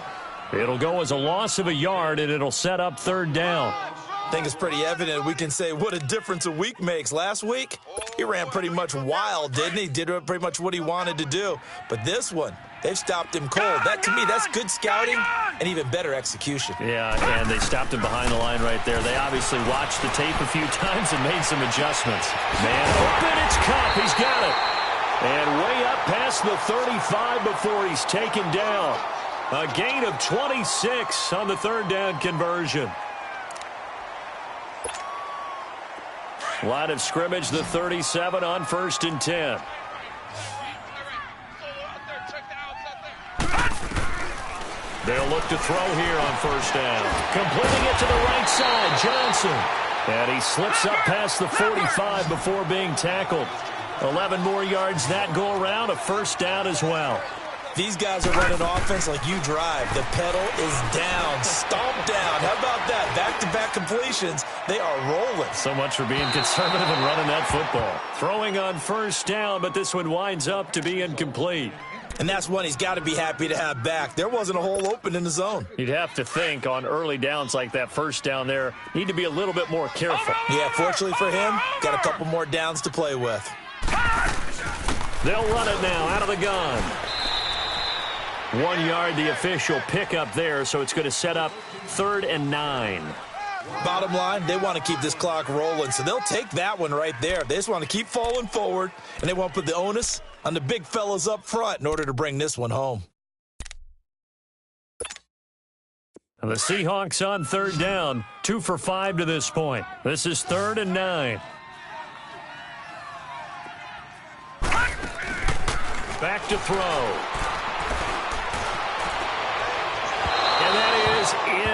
It'll go as a loss of a yard, and it'll set up third down. I think it's pretty evident. We can say what a difference a week makes. Last week, he ran pretty much wild, didn't he? Did pretty much what he wanted to do. But this one, they've stopped him cold. That, to me, that's good scouting and even better execution. Yeah, and they stopped him behind the line right there. They obviously watched the tape a few times and made some adjustments. Man open, it's Cup. He's got it. And way up past the 35 before he's taken down. A gain of 26 on the third down conversion. Line of scrimmage, the 37 on 1st and 10. They'll look to throw here on first down. Completing it to the right side, Johnson. And he slips up past the 45 before being tackled. 11 more yards that go around, a first down as well. These guys are running offense like you drive. The pedal is down, stomp down. How about that? Back-to-back completions. They are rolling. So much for being conservative and running that football. Throwing on first down, but this one winds up to be incomplete. And that's one he's got to be happy to have back. There wasn't a hole open in the zone. You'd have to think on early downs like that first down there, need to be a little bit more careful. Yeah, fortunately for him, got a couple more downs to play with. They'll run it now out of the gun. 1 yard, the official pickup there, so it's going to set up 3rd and 9. Bottom line, they want to keep this clock rolling, so they'll take that one right there. They just want to keep falling forward, and they want to put the onus on the big fellas up front in order to bring this one home. The Seahawks on 3rd down, 2 for 5 to this point. This is 3rd and 9. Back to throw. And that is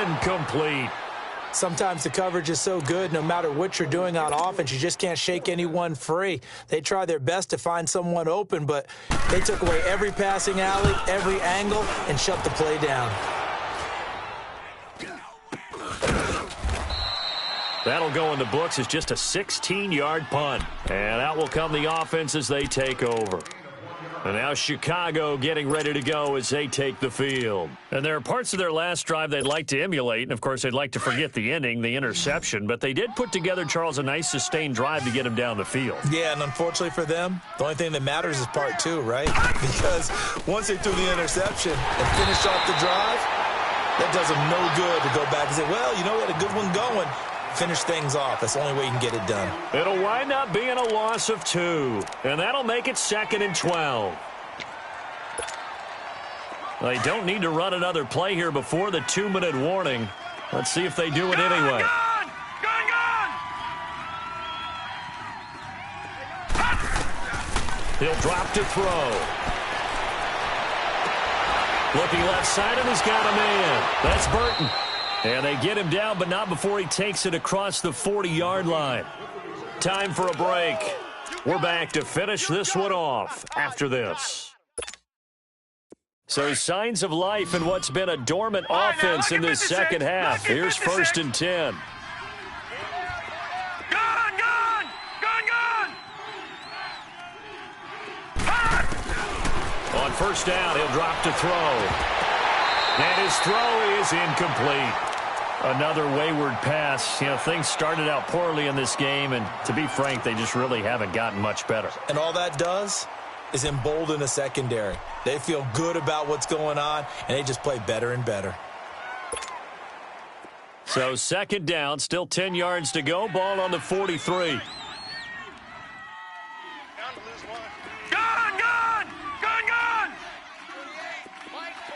incomplete. Sometimes the coverage is so good, no matter what you're doing on offense, you just can't shake anyone free. They try their best to find someone open, but they took away every passing alley, every angle, and shut the play down. That'll go in the books as just a 16-yard punt. And out will come the offense as they take over. And now Chicago getting ready to go as they take the field. And there are parts of their last drive they'd like to emulate. And, of course, they'd like to forget the ending, the interception. But they did put together, Charles, a nice sustained drive to get him down the field. Yeah, and unfortunately for them, the only thing that matters is part 2, right? Because once they threw the interception and finished off the drive, that does them no good to go back and say, well, you know, we had a good one going. Finish things off. That's the only way you can get it done. It'll wind up being a loss of 2, and that'll make it 2nd and 12. They don't need to run another play here before the 2-minute warning. Let's see if they do it anyway. He'll drop to throw. Looking left side, and he's got a man. That's Burton. And they get him down, but not before he takes it across the 40-yard line. Time for a break. We're back to finish this one off after this. So signs of life in what's been a dormant offense in this second half. Here's 1st and 10. On first down, he'll drop to throw. And his throw is incomplete. Another wayward pass. You know, things started out poorly in this game, and to be frank, they just really haven't gotten much better. And all that does is embolden the secondary. They feel good about what's going on, and they just play better and better. So second down, still 10 yards to go. Ball on the 43.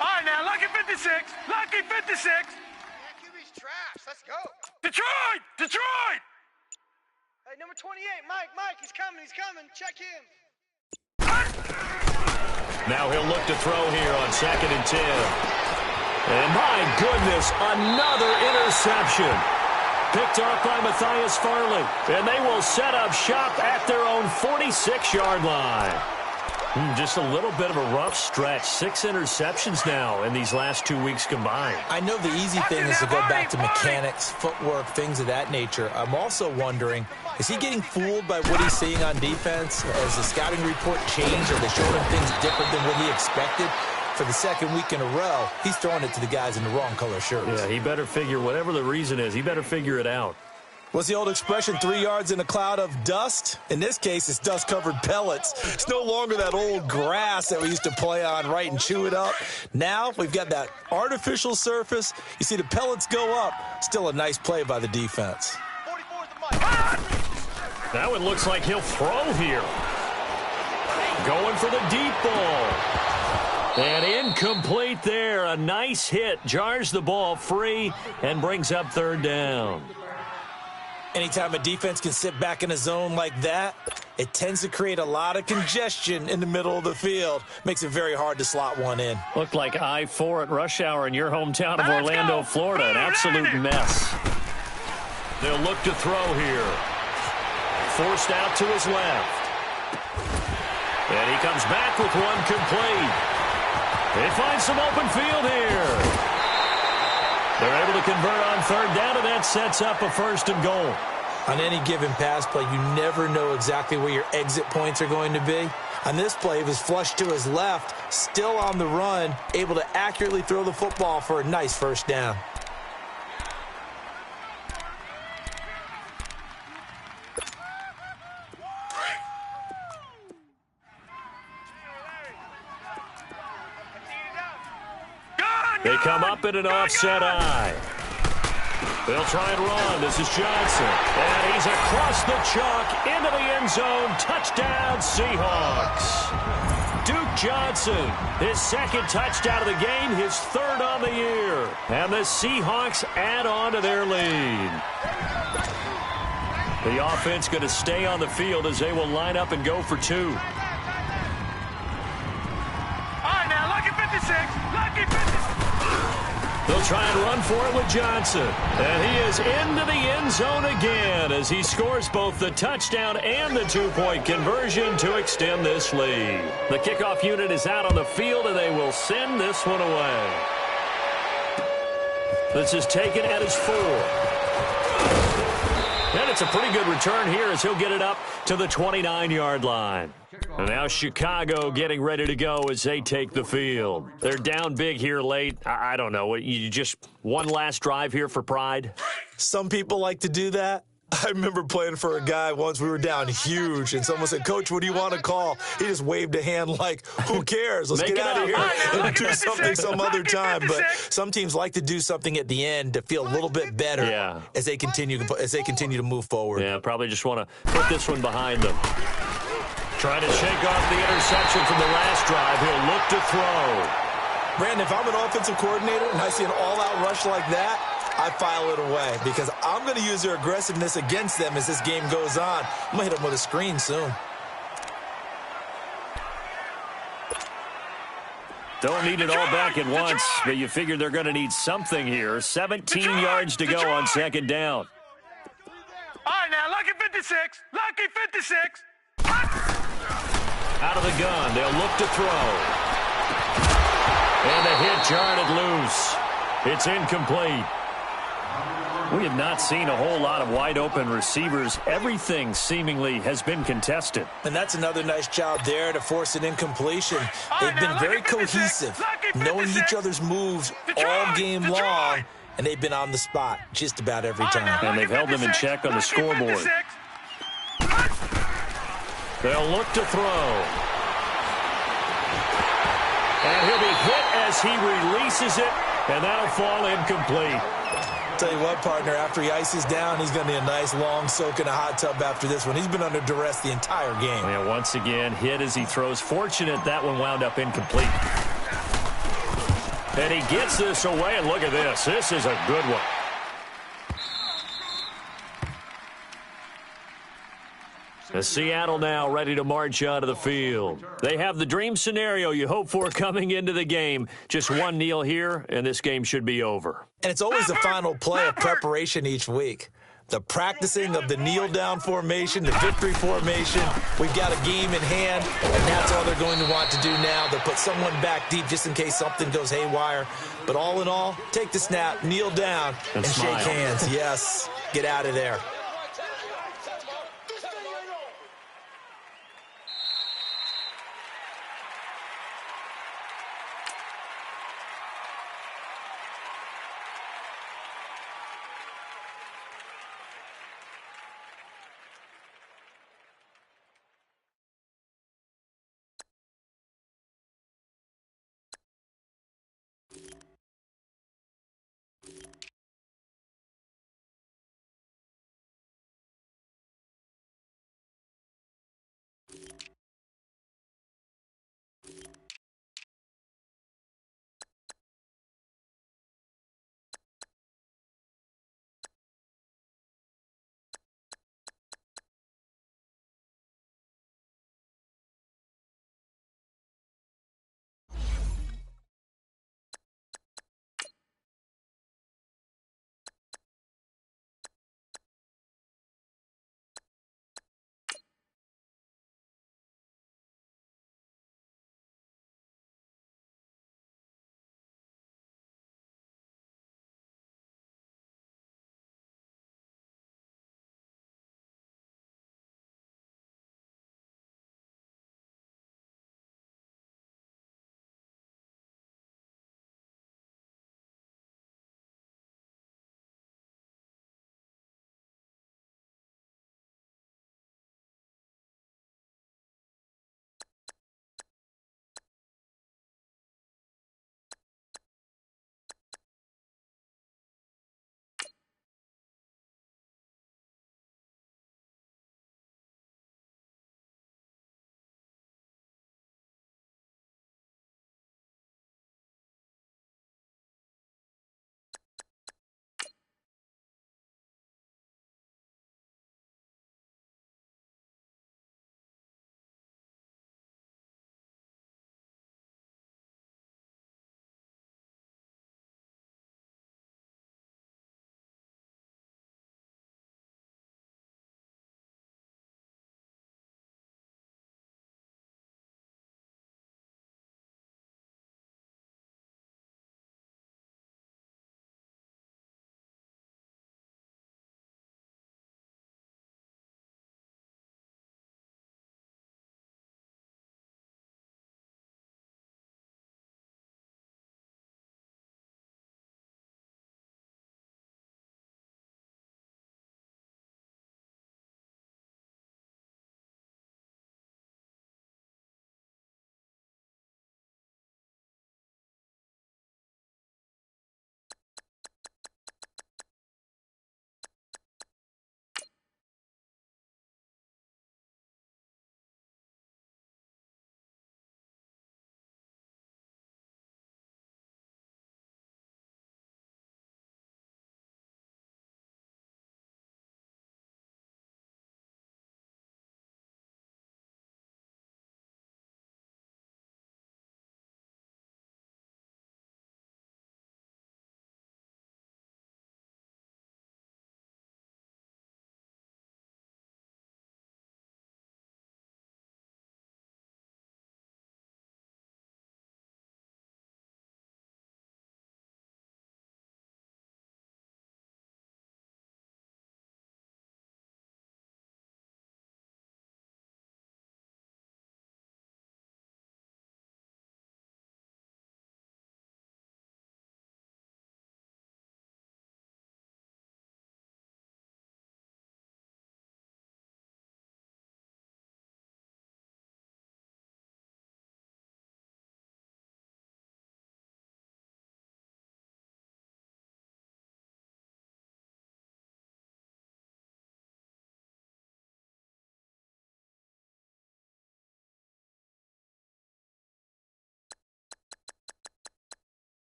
All right, now, lucky 56. Lucky 56. QB's trash. Let's go. Detroit! Detroit! Hey, number 28, Mike, he's coming. Check him. Now he'll look to throw here on 2nd and 10. And my goodness, another interception. Picked off by Matthias Farley. And they will set up shop at their own 46-yard line. Just a little bit of a rough stretch. 6 interceptions now in these last 2 weeks combined. I know the easy thing is to go back to mechanics, footwork, things of that nature. I'm also wondering, is he getting fooled by what he's seeing on defense? Has the scouting report changed? Are they showing him things different than what he expected? For the second week in a row, he's throwing it to the guys in the wrong color shirts. Yeah, he better figure, whatever the reason is, he better figure it out. What's the old expression, 3 yards in a cloud of dust? In this case, it's dust-covered pellets. It's no longer that old grass that we used to play on, right, and chew it up. Now we've got that artificial surface. You see the pellets go up. Still a nice play by the defense. That one looks like he'll throw here. Going for the deep ball. And incomplete there. A nice hit. Jars the ball free and brings up 3rd down. Anytime a defense can sit back in a zone like that, it tends to create a lot of congestion in the middle of the field. Makes it very hard to slot one in. Looked like I-4 at rush hour in your hometown of Orlando, Florida. An absolute mess. They'll look to throw here. Forced out to his left. And he comes back with one complete. They find some open field here. They're able to convert on 3rd down, and that sets up a 1st and goal. On any given pass play, you never know exactly where your exit points are going to be. On this play, he was flushed to his left, still on the run, able to accurately throw the football for a nice 1st down. They come up in an offset eye. They'll try and run. This is Johnson. And he's across the chalk into the end zone. Touchdown, Seahawks. Duke Johnson, his 2nd touchdown of the game, his 3rd on the year. And the Seahawks add on to their lead. The offense going to stay on the field as they will line up and go for 2. All right, now, lucky 56. Lucky 56. They'll try and run for it with Johnson. And he is into the end zone again as he scores both the touchdown and the 2-point conversion to extend this lead. The kickoff unit is out on the field, and they will send this one away. This is taken at his 4. And it's a pretty good return here as he'll get it up to the 29-yard line. And now Chicago getting ready to go as they take the field. They're down big here late. I don't know. You just one last drive here for pride? Some people like to do that. I remember playing for a guy once. We were down huge, and someone said, "Coach, what do you want to call?" He just waved a hand like, who cares? Let's get out of here and do something some other time. But some teams like to do something at the end to feel a little bit better as they continue to move forward. Yeah, probably just want to put this one behind them. Trying to shake off the interception from the last drive. He'll look to throw. Brandon, if I'm an offensive coordinator and I see an all-out rush like that, I file it away because I'm going to use their aggressiveness against them as this game goes on. I'm going to hit them with a screen soon. Don't need it all back at once, but you figure they're going to need something here. 17 yards to go on 2nd down. All right, now, lucky 56. Lucky 56. Out of the gun, they'll look to throw. And the hit jarred it loose. It's incomplete. We have not seen a whole lot of wide-open receivers. Everything seemingly has been contested. And that's another nice job there to force an incompletion. They've been very cohesive, knowing each other's moves all game long, and they've been on the spot just about every time. And they've held them in check on the scoreboard. They'll look to throw. And he'll be hit as he releases it, and that'll fall incomplete. Tell you what, partner, after he ices down, he's going to need a nice long soak in a hot tub after this one. He's been under duress the entire game. Yeah, once again, hit as he throws. Fortunate that one wound up incomplete. And he gets this away, and look at this. This is a good one. As Seattle now ready to march out of the field. They have the dream scenario you hope for coming into the game. Just one kneel here, and this game should be over. And it's always the final play of preparation each week. The practicing of the kneel-down formation, the victory formation. We've got a game in hand, and that's all they're going to want to do now. They'll put someone back deep just in case something goes haywire. But all in all, take the snap, kneel down, and shake hands. Yes, get out of there.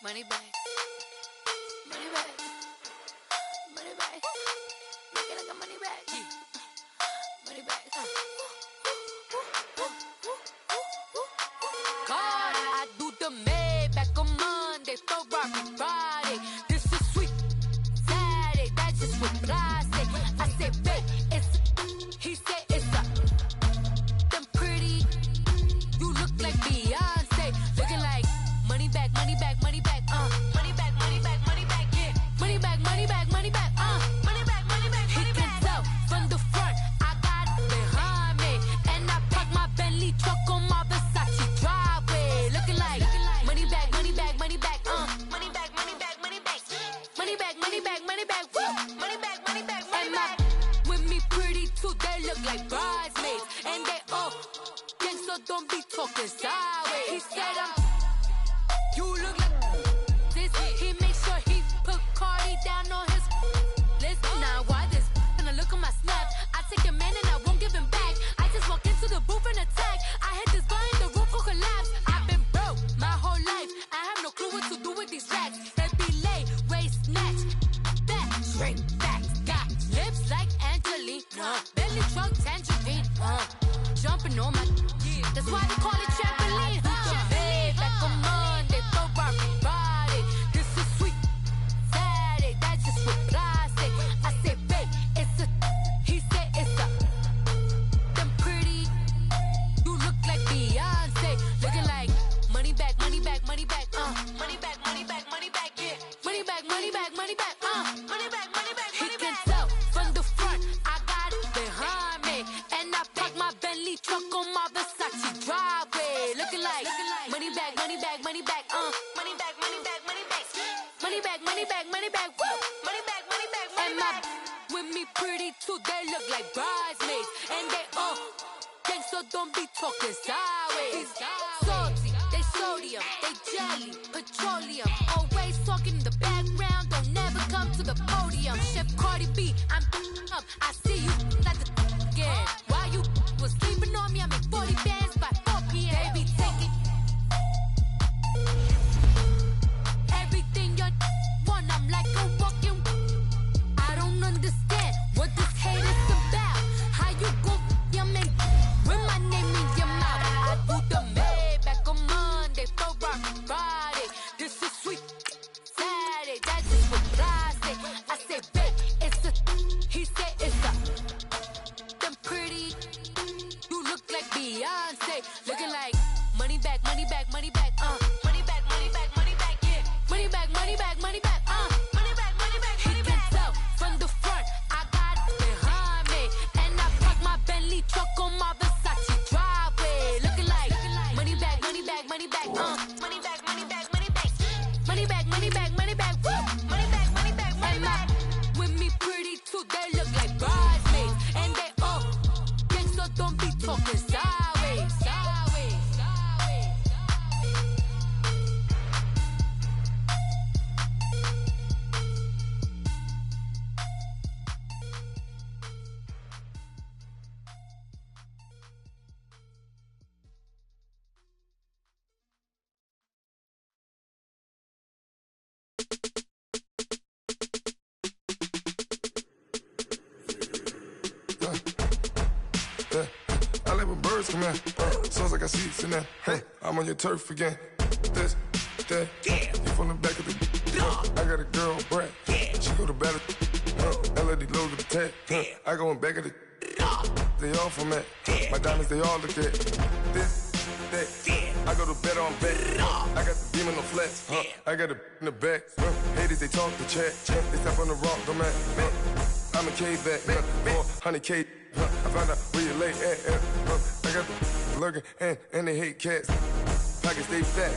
Money bag. Money bag. Money bag. Looking like a money bag. Money bag. God, I do the Maybach on Monday, Ferrari Friday. This is sweet Saturday, that's just what I say. I say, babe, it's he said it's a them pretty. You look like Beyonce, looking like money bag, money bag, money bag, money bag, money bag, money bag, yeah, money bag, money bag, money bag, money bag, money bag. He can tell from the front, I got it behind me, and I park my Bentley truck on my Versace driveway, looking like money bag, money bag, money bag, money bag, money bag, money bag, money bag, money bag, money bag, money bag, money bag, money bag. With me pretty too, they look like bridesmaids, and they all gang, so don't be talking sideways. He said you look like this. He make sure he put Cardi down on his list. Now why this? And I look at my snap. I take a man and I won't give him back. I just walk into the booth and attack. I hit this guy in the roof will collapse. I've been broke my whole life. I have no clue what to do with these racks. They be late, waist snatch, back, straight back. Got lips like Angelina, belly truck tangerine, jumping on my. That's why they call it trampoline. Back on Monday, Ferrari Friday. This is sweet Saturday, that's just what I say. I say, babe, it's a. He said it's a. Them pretty. You look like Beyonce, looking like money bag, money bag, money bag, money bag, money bag, money bag, yeah, money bag, money bag, money bag, money bag, money bag. He can tell from the front, I got it behind me, and I park my Bentley truck on my Versace driveway, looking like money bag, money bag, money bag, money bag, money bag, money bag, money bag, money bag, money bag, money bag, money bag, money bag. With me pretty too, they look like bridesmaids, and they all gang, so don't be talking sideways. Salty, they sodium, they jelly, petroleum, always talking in the background, don't never come to the podium. Chef Cardi B, I'm up, I see you like the again. While you was sleeping on me, I make 40 bands by 4 p.m. Baby, take it. Everything you want, I'm like a walking. I don't understand what this hate is about. How you go, your man, with my name in your mouth. I do the Maybach on Monday, Ferrari Friday. This is sweet Saturday, that's just what I say. I say, babe, it's a. He said it's a. Them pretty. You look like Beyonce, looking like money bag, money bag, money bag, money bag, money bag, money bag, yeah, money bag, money bag, money bag, money bag, money bag. He can tell from the front, I got it behind me, and I park my Bentley truck on my Versace driveway, looking like money bag, money bag, money bag, money bag, money bag, money bag, money bag, money bag, money bag, money bag, money bag, money bag. With me pretty too, they look like bridesmaids, and they all gang, so don't be talking sideways, sideways, sideways. I live with birds come in. Sounds like I see seats in there. Hey, I'm on your turf again. This, that, you from the back of the. I got a girl, Brad. She go to battle. LED logo the tag. I go in back of the. They all from that. My diamonds, they all look at. This, that. I go to bed on bed. I got the demon on flats. I got it in the back. Haters, they talk the chat. They step on the rock, don't matter. I'm a cave back. 400K. I found out where you lay at. I got the lurking and they hate cats. Pockets stay fat.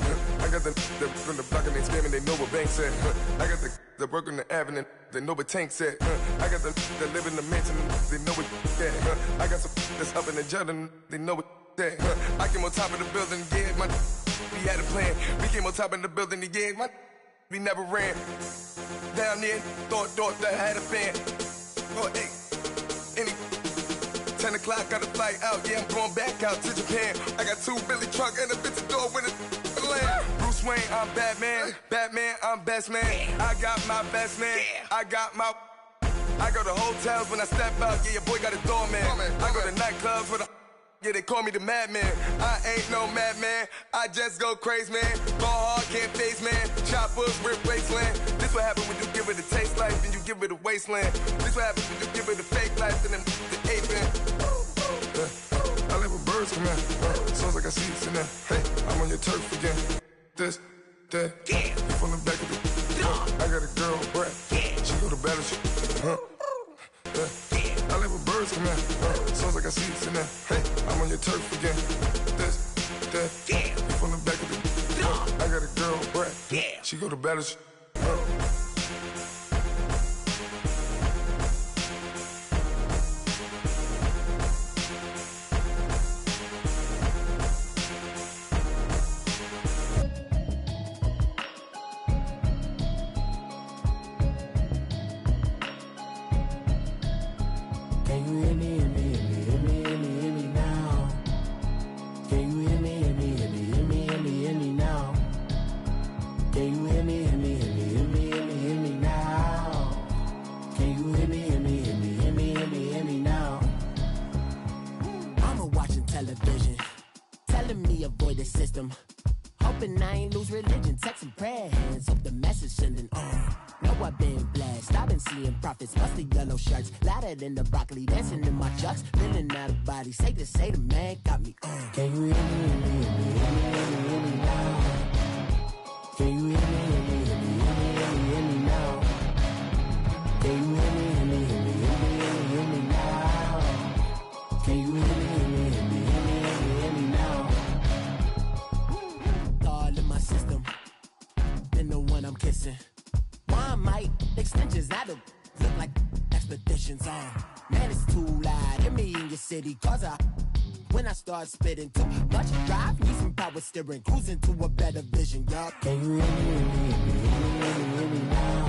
I got the from the block and they scamming, they know what banks at. I got the work on the avenue, they know what tanks at. I got the that live in the mansion, they know what that. I got some that's up in the jungle, they know what that. I came on top of the building, yeah, my we had a plan. We came on top of the building, yeah, my we never ran. Down there, thought that I had a fan. Oh, hey, any 10 o'clock, got a flight out, yeah, I'm going back out to Japan. I got 2 Billy truck and a bitch door with a land. Bruce Bruce Wayne, I'm Batman. Batman, I'm best man. I got my best man. I got my... I go to hotels when I step out, yeah, your boy got a doorman. I go to nightclubs with a... Yeah, they call me the madman. I ain't no madman, I just go crazy, man. Ball hard, can't face, man. Choppers, rip wasteland. This what happen when you give it a taste life and you give it a wasteland. This what happens when you give it a fake life and then the ape man. I live with birds come in. Sounds like I see it in there. Hey, I'm on your turf again. This, that, you from the back of the... I got a girl, Brad. She go to battle shit. I live with birds come in. Sounds like I see it in there. Hey, I'm on your turf again. This, that, you from the back of the... I got a girl, Brad. She go to battle shit. In the broccoli, dancing in my chucks, feeling out of body. Say the man got me on. Can you hear me, hear me, hear me, hear me, hear me, hear me now? Can you hear me, hear me, hear me, hear me, hear me, hear me now? Can you hear me, hear me, hear me, hear me, hear me, hear me now? Can you hear me, hear me, hear me, hear me, hear me, hear me now? All in my system, been the one I'm kissing. One might extensions out of look like expeditions on. Man, it's too loud. Hear me in your city, cause when I start spitting too much drive, need some power steering, cruising to a better vision, y'all. Can you hear me, hear me, hear me, hear me, hear me, hear me now?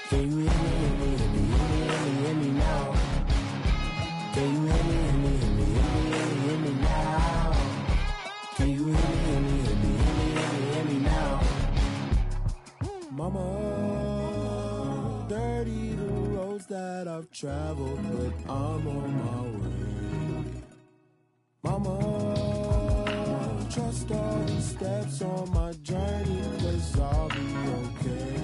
Can you hear me, hear me, hear me, hear me, hear me, hear me now? Can you hear me, hear me, hear me, hear me, hear me, hear me now? Can you hear me, hear me, hear me, hear me, hear me, hear me now? Mama, dirty the roads that I've traveled, but I'm on my way. Mama, trust all the steps on my journey, 'cause I'll be okay.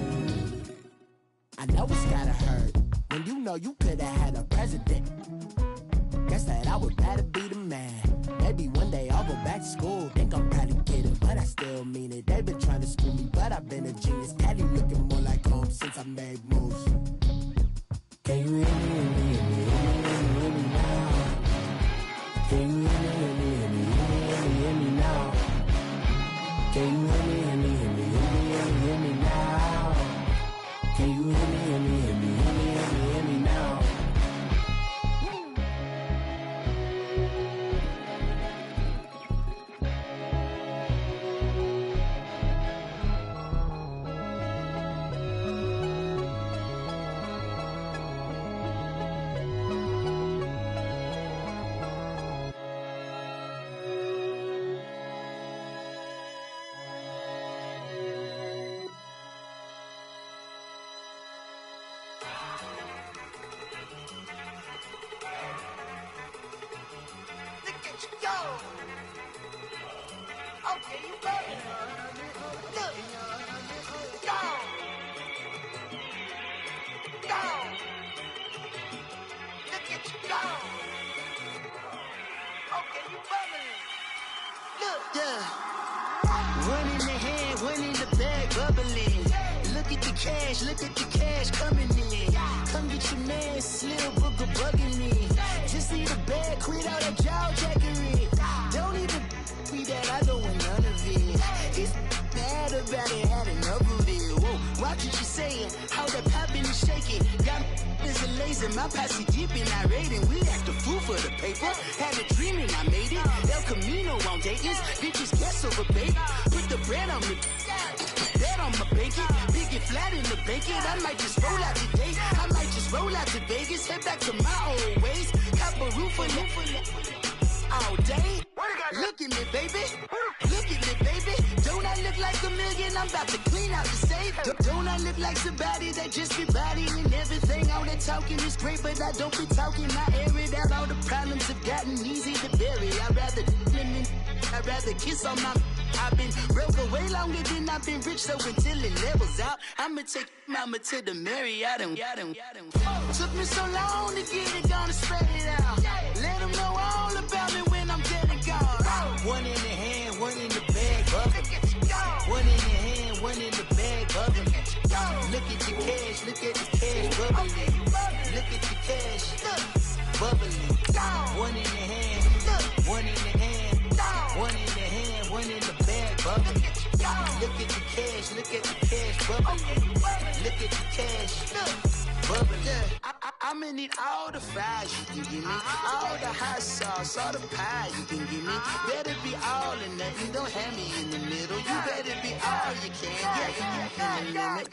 I know it's gotta hurt when you know you could've had a president. Guess that I would rather be the man. Maybe one day I'll go back to school. Think I'm probably kidding, but I still mean it. They've been trying to screw me, but I've been a genius. Daddy looking more like home since I made moves. Can you hear me, hear me, hear me, hear me, hear me now? Can you hear me, hear me, hear me, hear me, hear me, hear me now? Can you hear me, hear me, hear me, hear me, hear me, hear me now? Can you hear me, hear me, hear me, hear me, hear me, hear me now? Look at the cash coming in. Come get your man, Slim Booker bugging me. Just need a bag, quit all that jaw jackery. Don't even be that, I don't want none of it. He's mad about it, had enough of it. Whoa, watch what you saying, how that poppin' and shaking. Got is a laser, my posse deep and I raiding. We act a fool for the paper. Had a dream and I made it. El Camino on Dayton's, bitches guess over baby. Put the bread on me. Bet on my bacon, big and flat in the bacon. I might just roll out today. I might just roll out to Vegas, head back to my old ways. Cop a roof for all day. Look at me, baby. Look at me, baby. Don't I look like a million? I'm about to clean out the safe. Don't I look like somebody that just be bodying everything? All that talking is great, but I don't be talking. I air it out. All the problems have gotten easy to bury. I'd rather kiss on my. I've been broke way longer than I've been rich, so until it levels out, I'ma take mama to the Marriott and took me so long to get it, gonna spread it out. Let them know all about me when I'm dead and gone. One in the hand, one in the bag, bubbling. One in the hand, one in the bag, bubbling. Look at the cash, look at the cash, bubbling. Look at the cash, bubbling. One in the hand, one in the hand, one in the hand, one in the bag, bubbling. Look at the cash, look at the cash, bubbling. Look at the cash, bubbling. I'ma need all the fries you can give me, all the hot sauce, all the pie you can give me. Better be all or nothing, don't have me in the middle. You better be all you can. Yeah,